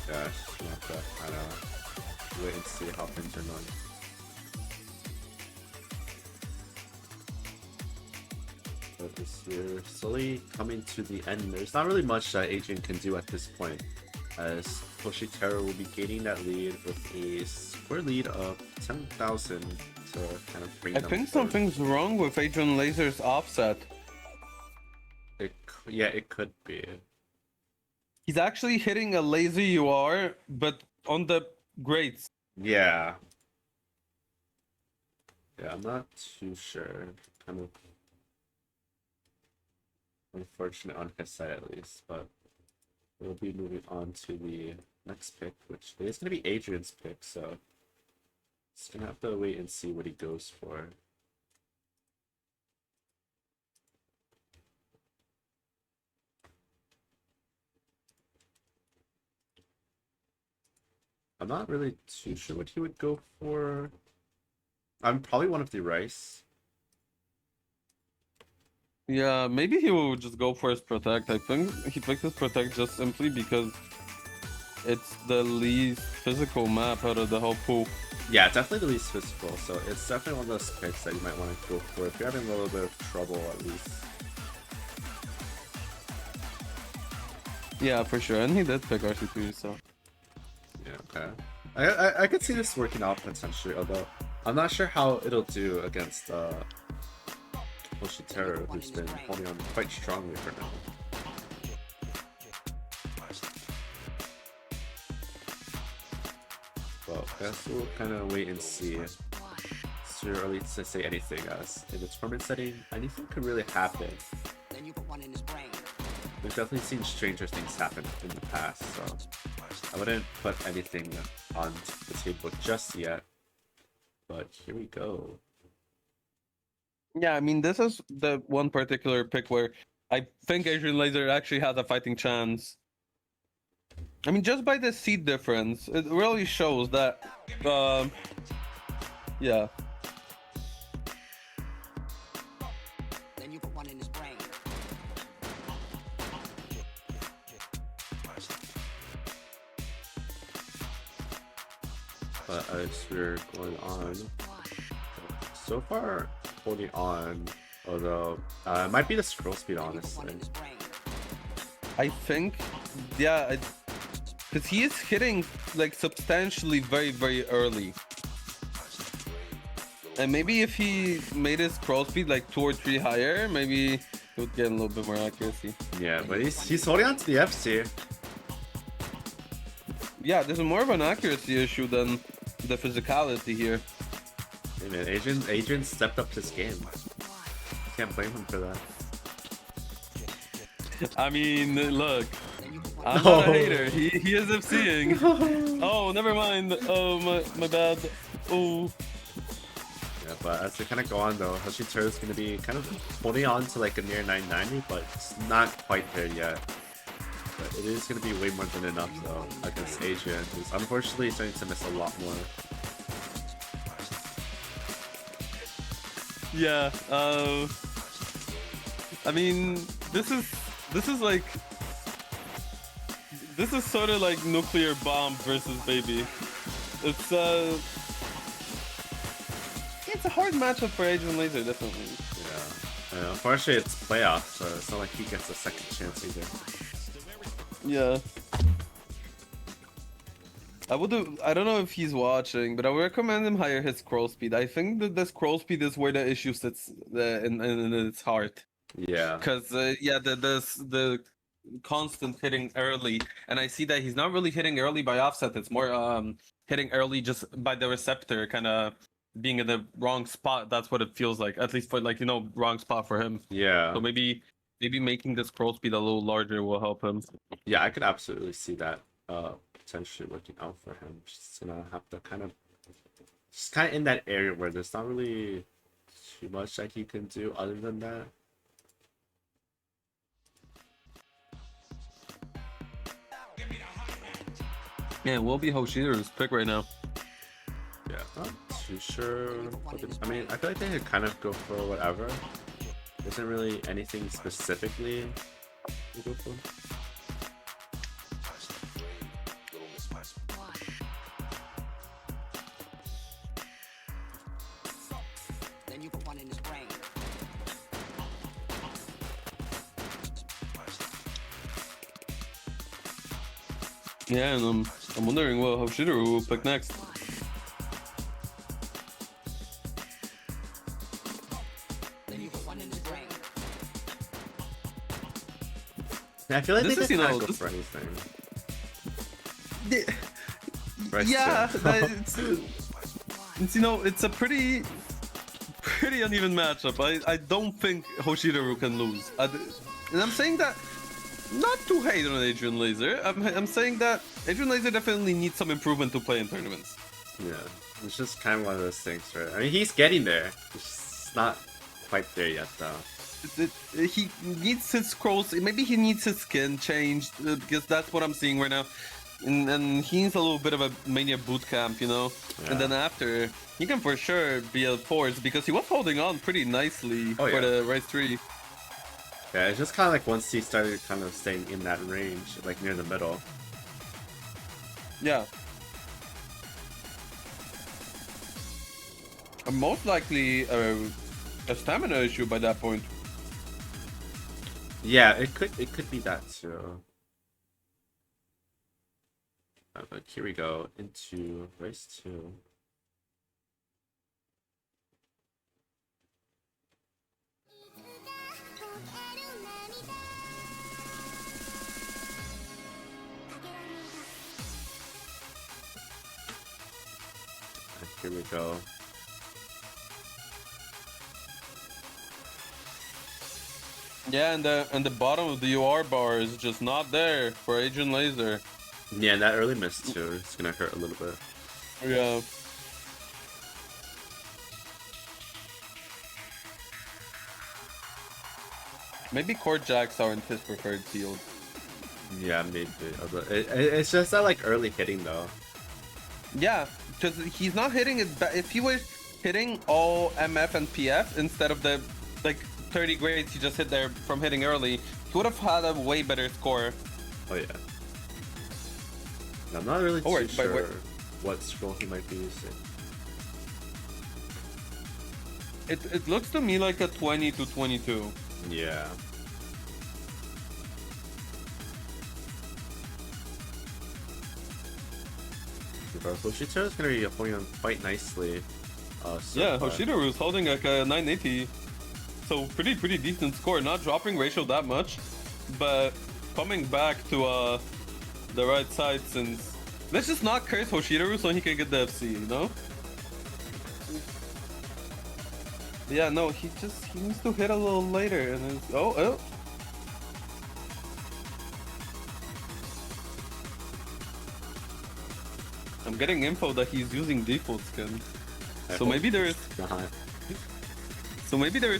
Yeah, it's just not that. I know. Wait and see how things are going. But this year, slowly coming to the end. There's not really much that Adrian can do at this point, as Hoshitaru will be gaining that lead with a square lead of 10,000 to kind of bring I them think forward. something's wrong with Adrian Laser's offset. Yeah, it could be. He's actually hitting a laser UR, but on the grates. Yeah. Yeah, I'm not too sure. Kind of unfortunate on his side at least, but we'll be moving on to the next pick, which is going to be Adrian's pick, so just going to have to wait and see what he goes for. I'm not really too sure what he would go for. I'm probably one of the rice. Yeah, maybe he will just go for his protect. I think he picked his protect just simply because it's the least physical map out of the whole pool. Yeah, definitely the least physical, so it's definitely one of those picks that you might want to go for if you're having a little bit of trouble at least. Yeah, for sure. And he did pick RC3, so. Yeah, okay. I could see this working out potentially, although I'm not sure how it'll do against Hoshitaru, who's been holding on quite strongly for now. Well, I guess we'll kind of wait and see. It's too early to say anything, as in the tournament setting, anything could really happen. Then you put one in his brain. We've definitely seen stranger things happen in the past, so I wouldn't put anything on the table just yet. But here we go. Yeah, I mean, this is the one particular pick where I think Adrian Laser actually has a fighting chance. I mean, just by the seed difference, it really shows that, yeah. Then you put one in his brain. But as we're going on, so far holding on, although it might be the scroll speed, honestly. I think, yeah, because he is hitting like substantially very, very early. And maybe if he made his scroll speed like 2 or 3 higher, maybe he would get a little bit more accuracy. Yeah, but he's holding on to the FC. Yeah, this is more of an accuracy issue than the physicality here. Hey man, Adrian stepped up his game. Can't blame him for that. I mean, look, I'm not a hater. He is FCing. Oh, never mind. Oh, my bad. Oh. Yeah, but as they kind of go on though, Hoshitaru is going to be kind of holding on to like a near 990, but it's not quite there yet. but it is going to be way more than enough though against Adrian, who's unfortunately starting to miss a lot more. Yeah. I mean, this is like, this is sort of like nuclear bomb versus baby. It's a hard matchup for Adrian Laser, definitely. Yeah. Unfortunately, it's playoffs, so it's not like he gets a second chance either. Yeah. I don't know if he's watching, but I would recommend him higher his scroll speed. I think that the scroll speed is where the issue sits in its heart. Yeah. Because the constant hitting early, and I see that he's not really hitting early by offset. It's more hitting early just by the receptor, kind of being in the wrong spot. That's what it feels like, at least for, like, you know, wrong spot for him. Yeah. So maybe making the scroll speed a little larger will help him. Yeah, I could absolutely see that potentially working out for him. Just gonna have to kind of in that area where there's not really too much that he can do other than that. Yeah, it will be Hoshida's pick right now. Yeah, not too sure. I mean, I feel like they could kind of go for whatever. There isn't really anything specifically to go for. Then you put one in his brain. Yeah, and I'm wondering what Hoshidaru will pick next. Then you put one in his brain. Yeah, I feel like This they is, could you kind know, of go this- for anything. Yeah, yeah, it's, you know, it's a pretty uneven matchup. I don't think Hoshidaru can lose. And I'm saying that not to hate on Adrian Laser. I'm saying that Adrian Laser definitely needs some improvement to play in tournaments. Yeah, it's just kind of one of those things, right? I mean, he's getting there. It's just not quite there yet, though. He needs his scrolls. Maybe he needs his skin changed, because that's what I'm seeing right now. And he needs a little bit of a Mania boot camp, you know. Yeah. And then after, he can for sure be a force, because he was holding on pretty nicely Oh, for yeah. the Rise 3. Yeah, it's just kind of like once he started kind of staying in that range, like near the middle. Yeah. And most likely a stamina issue by that point. Yeah, it could be that too. But here we go into race 2. Here we go. Yeah, and the bottom of the UR bar is just not there for Adrian Laser. Yeah, and that early miss too. It's gonna hurt a little bit. Yeah. Maybe court jacks aren't his preferred field. Yeah, maybe. It's just that like early hitting though. Yeah, because he's not hitting it. If he was hitting all MF and PF instead of the like 30 grades he just hit there from hitting early, he would have had a way better score. Oh yeah. I'm not really too wait, sure what scroll he might be using. It looks to me like a 20 to 22. Yeah. Hoshito is gonna be holding on quite nicely. Yeah, Hoshidaru is holding like a 980. So pretty decent score. Not dropping ratio that much, but coming back to the right side since. Let's just not curse Hoshidaru so he can get the FC, you know? Yeah, no, he needs to hit a little later and then, oh. I'm getting info that he's using default skin. So maybe there is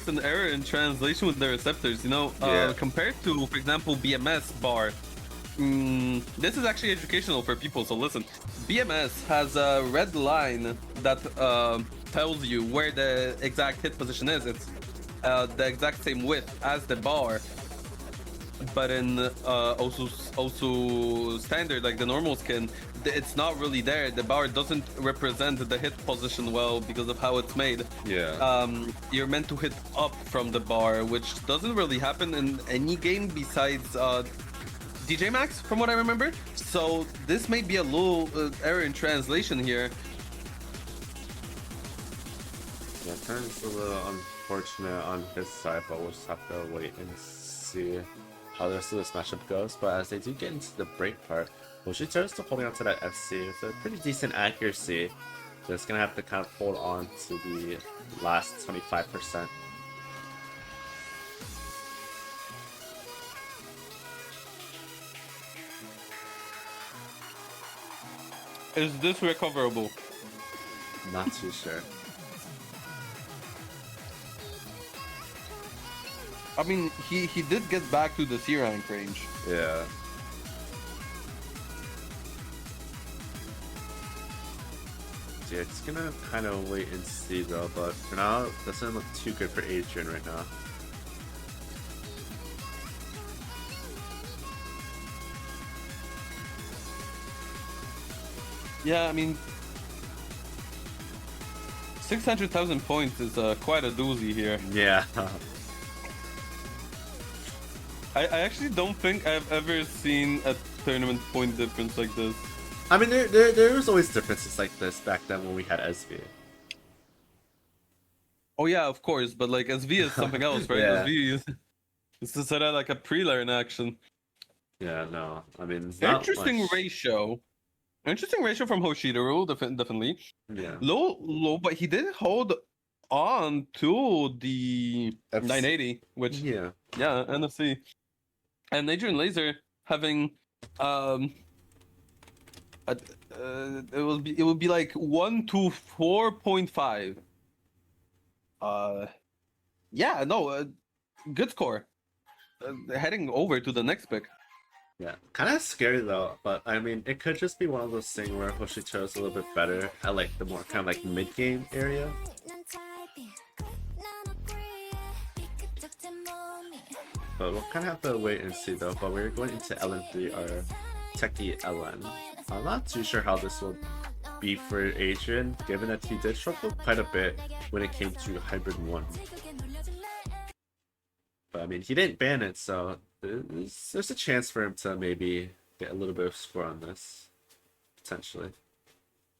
an error in translation with the receptors, you know, Yeah. compared to, for example, BMS bar. This is actually educational for people, so listen. BMS has a red line that tells you where the exact hit position is. It's the exact same width as the bar. But in also standard, like the normal skin, it's not really there. The bar doesn't represent the hit position well because of how it's made. Yeah. You're meant to hit up from the bar, which doesn't really happen in any game besides DJ Max, from what I remember. So this may be a little error in translation here. Yeah, turns a little unfortunate on his side, but we'll just have to wait and see how the rest of this matchup goes. But as they do get into the break part, Hoshitaro is still holding on to that FC with a pretty decent accuracy. Just gonna have to kind of hold on to the last 25%. Is this recoverable? Not too sure. I mean, he did get back to the C rank range. Yeah. So yeah, just gonna kind of wait and see though, but for now, it doesn't look too good for Adrian right now. Yeah, I mean, 600,000 points is quite a doozy here. Yeah. I actually don't think I've ever seen a tournament point difference like this. I mean, there was always differences like this back then when we had SV. Oh yeah, of course, but like SV is something else, right? Yeah. SV is to set out like a pre-learn action. Yeah, no. I mean, it's not Interesting much. ratio. Interesting ratio from Hoshitaro, definitely. Yeah. Low, but he did hold on to the 980, which Yeah. yeah, NFC. And Adrian Laser having it would be like 1 to 4.5. Yeah, no, good score. Heading over to the next pick. Yeah. Kind of scary though, but I mean, it could just be one of those things where Hoshitaro's a little bit better at like the more kind of like mid-game area. But we'll kind of have to wait and see though. But we're going into LN3, our techie LN. I'm not too sure how this will be for Adrian, given that he did struggle quite a bit when it came to Hybrid 1. But I mean, he didn't ban it, so there's a chance for him to maybe get a little bit of score on this, potentially.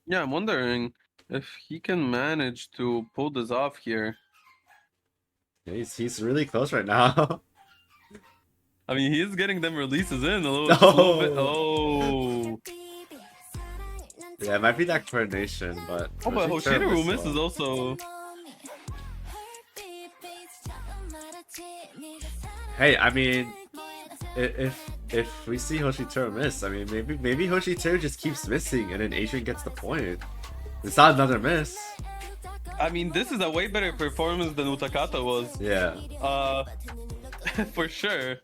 Yeah, I'm wondering if he can manage to pull this off here. Yeah, he's really close right now. I mean, he is getting them releases in a little bit. Oh. Yeah, it might be that coordination, but... Oh, but Hoshitaro misses also. Hey, I mean, if we see Hoshitaro miss, I mean, maybe Hoshitaro just keeps missing and then Adrian gets the point. It's not another miss. I mean, this is a way better performance than Utakata was. Yeah. For sure.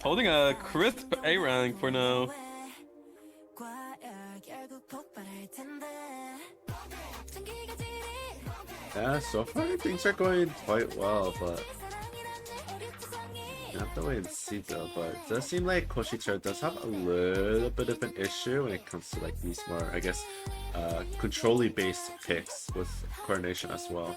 Holding a crisp A rank for now. Yeah, so far things are going quite well, but you have to wait and see though. But it does seem like Hoshitaro does have a little bit of an issue when it comes to like these more, I guess, controlly based picks with coordination as well.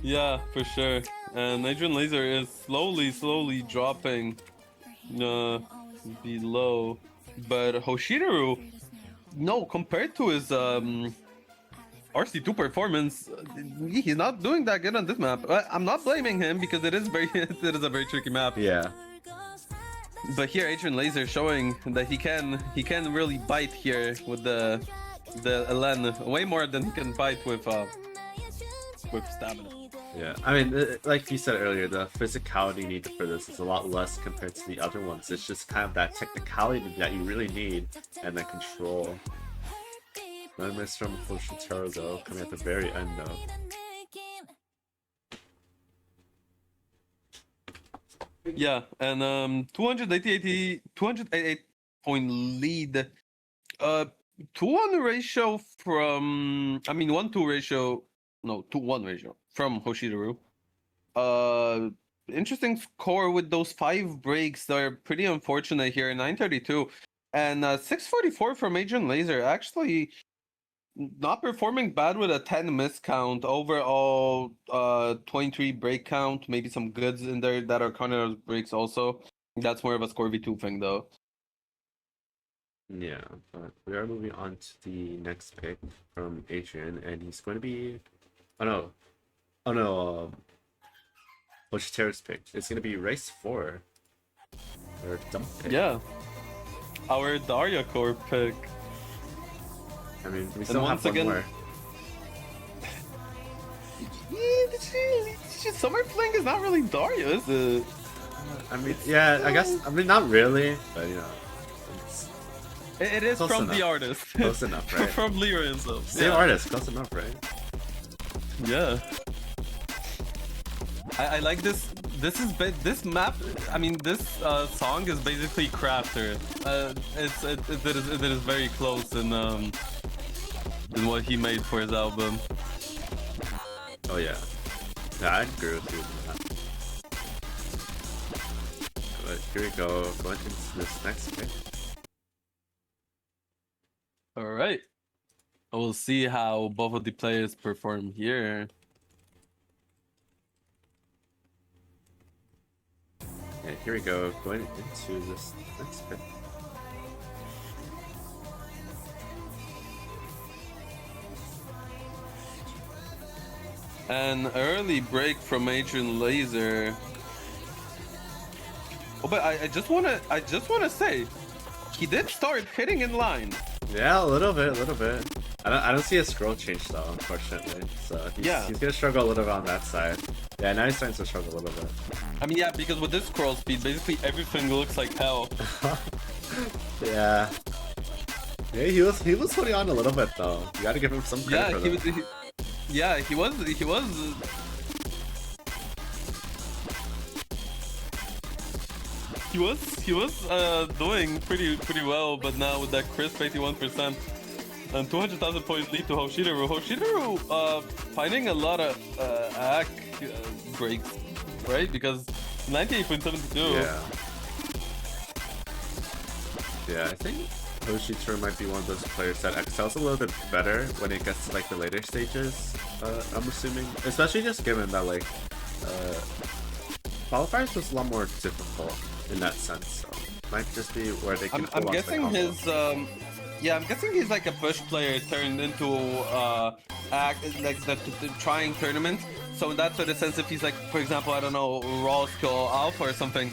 Yeah, for sure. And Adrian Laser is slowly dropping below. But Hoshitaro, no, compared to his RC2 performance, he's not doing that good on this map. I'm not blaming him because it is a very tricky map. Yeah. But here Adrian Laser showing that he can really bite here with the LN way more than he can bite with stamina. Yeah, I mean, like you said earlier, the physicality needed for this is a lot less compared to the other ones. It's just kind of that technicality that you really need, and the control. No miss from Hoshitaro though, coming at the very end though. Yeah, and 288 point lead. 2-1 ratio from, I mean 1-2 ratio, no, 2-1 ratio from Hoshidaru. Interesting score with those 5 breaks. They're pretty unfortunate here. 932 and 644 from Agent Laser. Actually, not performing bad with a 10 miss count. Overall, 23 break count. Maybe some goods in there that are counted as breaks also. That's more of a score v2 thing though. Yeah, but we are moving on to the next pick from Adrian, and he's going to be, oh no, Hoshiteru's pick. It's going to be race 4, or dump pick. Yeah. Our Daria core pick. I mean, we still have once one again- more. Summer Fling is not really Daria, is it? I mean, yeah, I guess, I mean, not really, but you know, it's It is Close from enough. the artist. close enough, right? From Lyra himself. Same artist, close enough, right? Yeah. I like this. This map. I mean, this song is basically Crafter. It is very close in what he made for his album. Oh yeah. Yeah, I agree with you on that. But here we go, going into this next pick. All right. We'll see how both of the players perform here. Yeah, here we go, going into this next pick. An early break from Adrian Laser. Oh, but I just wanna say, he did start hitting in line. Yeah, a little bit. I don't see a scroll change though, unfortunately. So he's gonna struggle a little bit on that side. Yeah, now he's starting to struggle a little bit. I mean, yeah, because with this scroll speed, basically everything looks like hell. Yeah. Yeah, he was holding on a little bit though. You gotta give him some credit for that. He was. He was doing pretty well, but now with that crisp 81% and 200,000 points lead to Hoshidaru. Hoshidaru finding a lot of hack breaks, right? Because 98.72. Yeah. Yeah, I think Hoshidaru might be one of those players that excels a little bit better when it gets to like the later stages. I'm assuming, especially just given that like qualifiers was a lot more difficult in that sense. So might just be where they can. I'm guessing his. I'm guessing he's like a push player turned into like the trying tournament. So in that sort of sense, if he's like, for example, I don't know, raw skill alpha or something,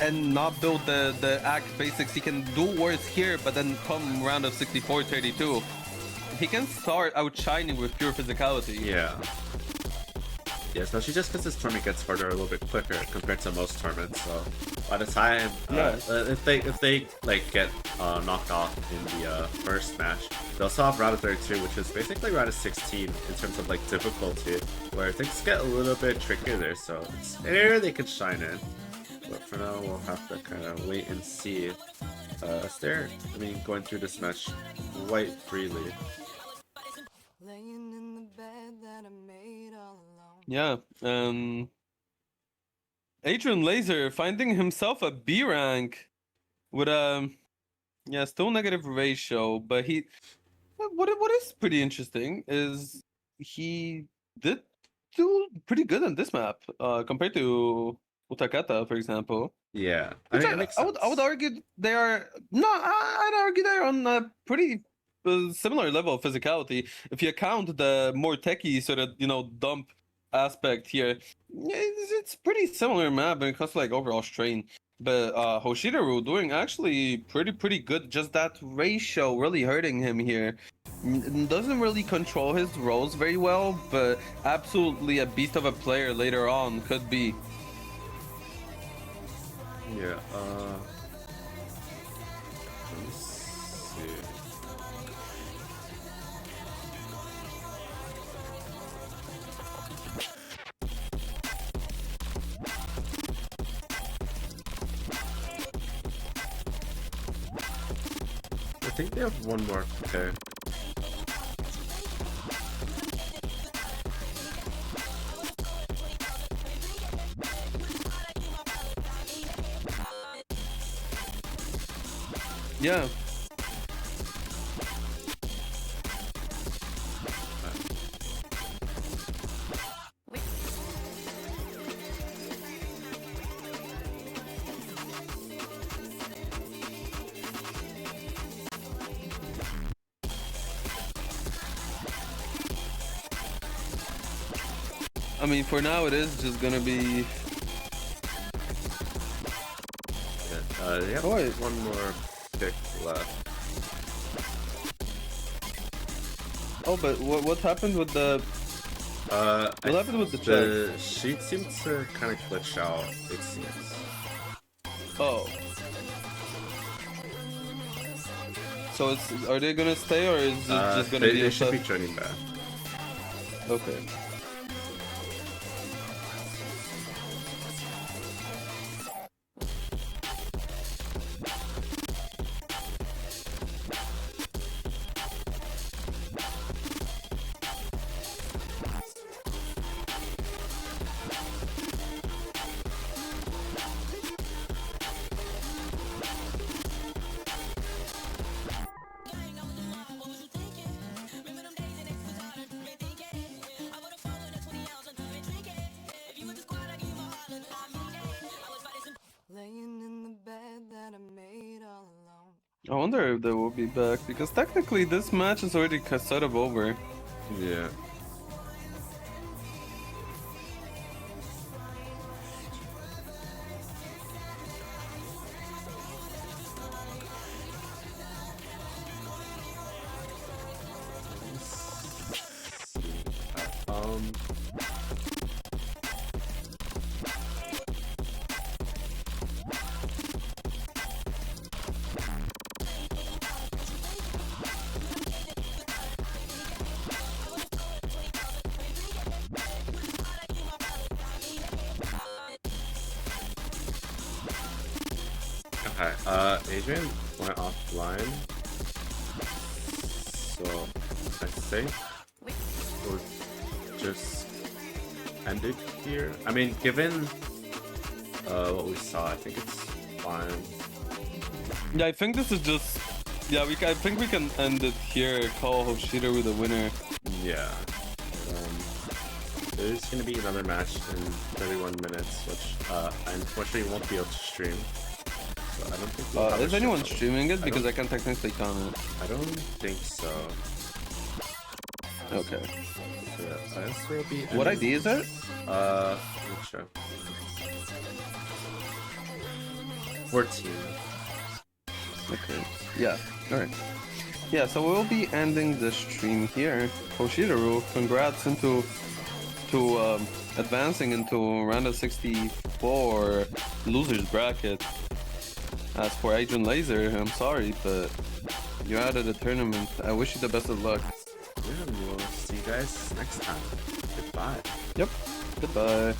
and not build the act basics, he can do worse here, but then come round of 64-32, he can start outshining with pure physicality. Yeah. Yeah, especially just because this tournament gets harder a little bit quicker compared to most tournaments. So by the time if they like get knocked off in the first match, they also have round of 32, which is basically round of 16 in terms of like difficulty, where things get a little bit trickier there. So it's an area they can shine in. But for now, we'll have to kind of wait and see. Going through this match quite freely. Laying in the bed that I made all alone. Yeah, Adrian Laser finding himself a B rank with a still negative ratio, but what is pretty interesting is he did do pretty good on this map compared to Utakata, for example. Yeah, Which it makes sense. I would argue they are I'd argue they're on a pretty similar level of physicality if you account the more techie sort of dump aspect here. It's pretty similar map when it comes to like overall strain, but Hoshidaru doing actually pretty good. Just that ratio really hurting him here. Doesn't really control his roles very well, but absolutely a beast of a player later on could be. Yeah, let me see. think they have one more. Okay. Yeah. I mean, for now it is just gonna be. Yeah, they have Oh, wait. one more pick left. Oh, but what happened with the? What happened with the check? The sheet seemed to kind of glitch out. It seems. Oh. So are they gonna stay or is it just gonna be They a should be set? joining back. Okay. Laying in the bed that I made all alone. I wonder if they will be back because technically this match is already sort of over. Yeah. Um. Okay, Adrian went offline, so I think we'll just end it here. I mean, given what we saw, I think it's fine. Yeah, I think this is just. Yeah, I think we can end it here. Call Hoshida with a winner. Yeah. There's gonna be another match in 31 minutes, which I unfortunately won't be able to stream. So I don't think we'll have Is a anyone show. streaming it? Because I can technically comment. I don't think so. Okay. So yeah, I guess we'll be. What ending- ID is it? Let me check. 14. Okay. Yeah. All right. Yeah. So we'll be ending the stream here. Hoshidaru, congrats to advancing into round of 64 losers bracket. As for Adrian Laser, I'm sorry, but you're out of the tournament. I wish you the best of luck. Yeah, and we'll see you guys next time. Goodbye. Yep. Goodbye.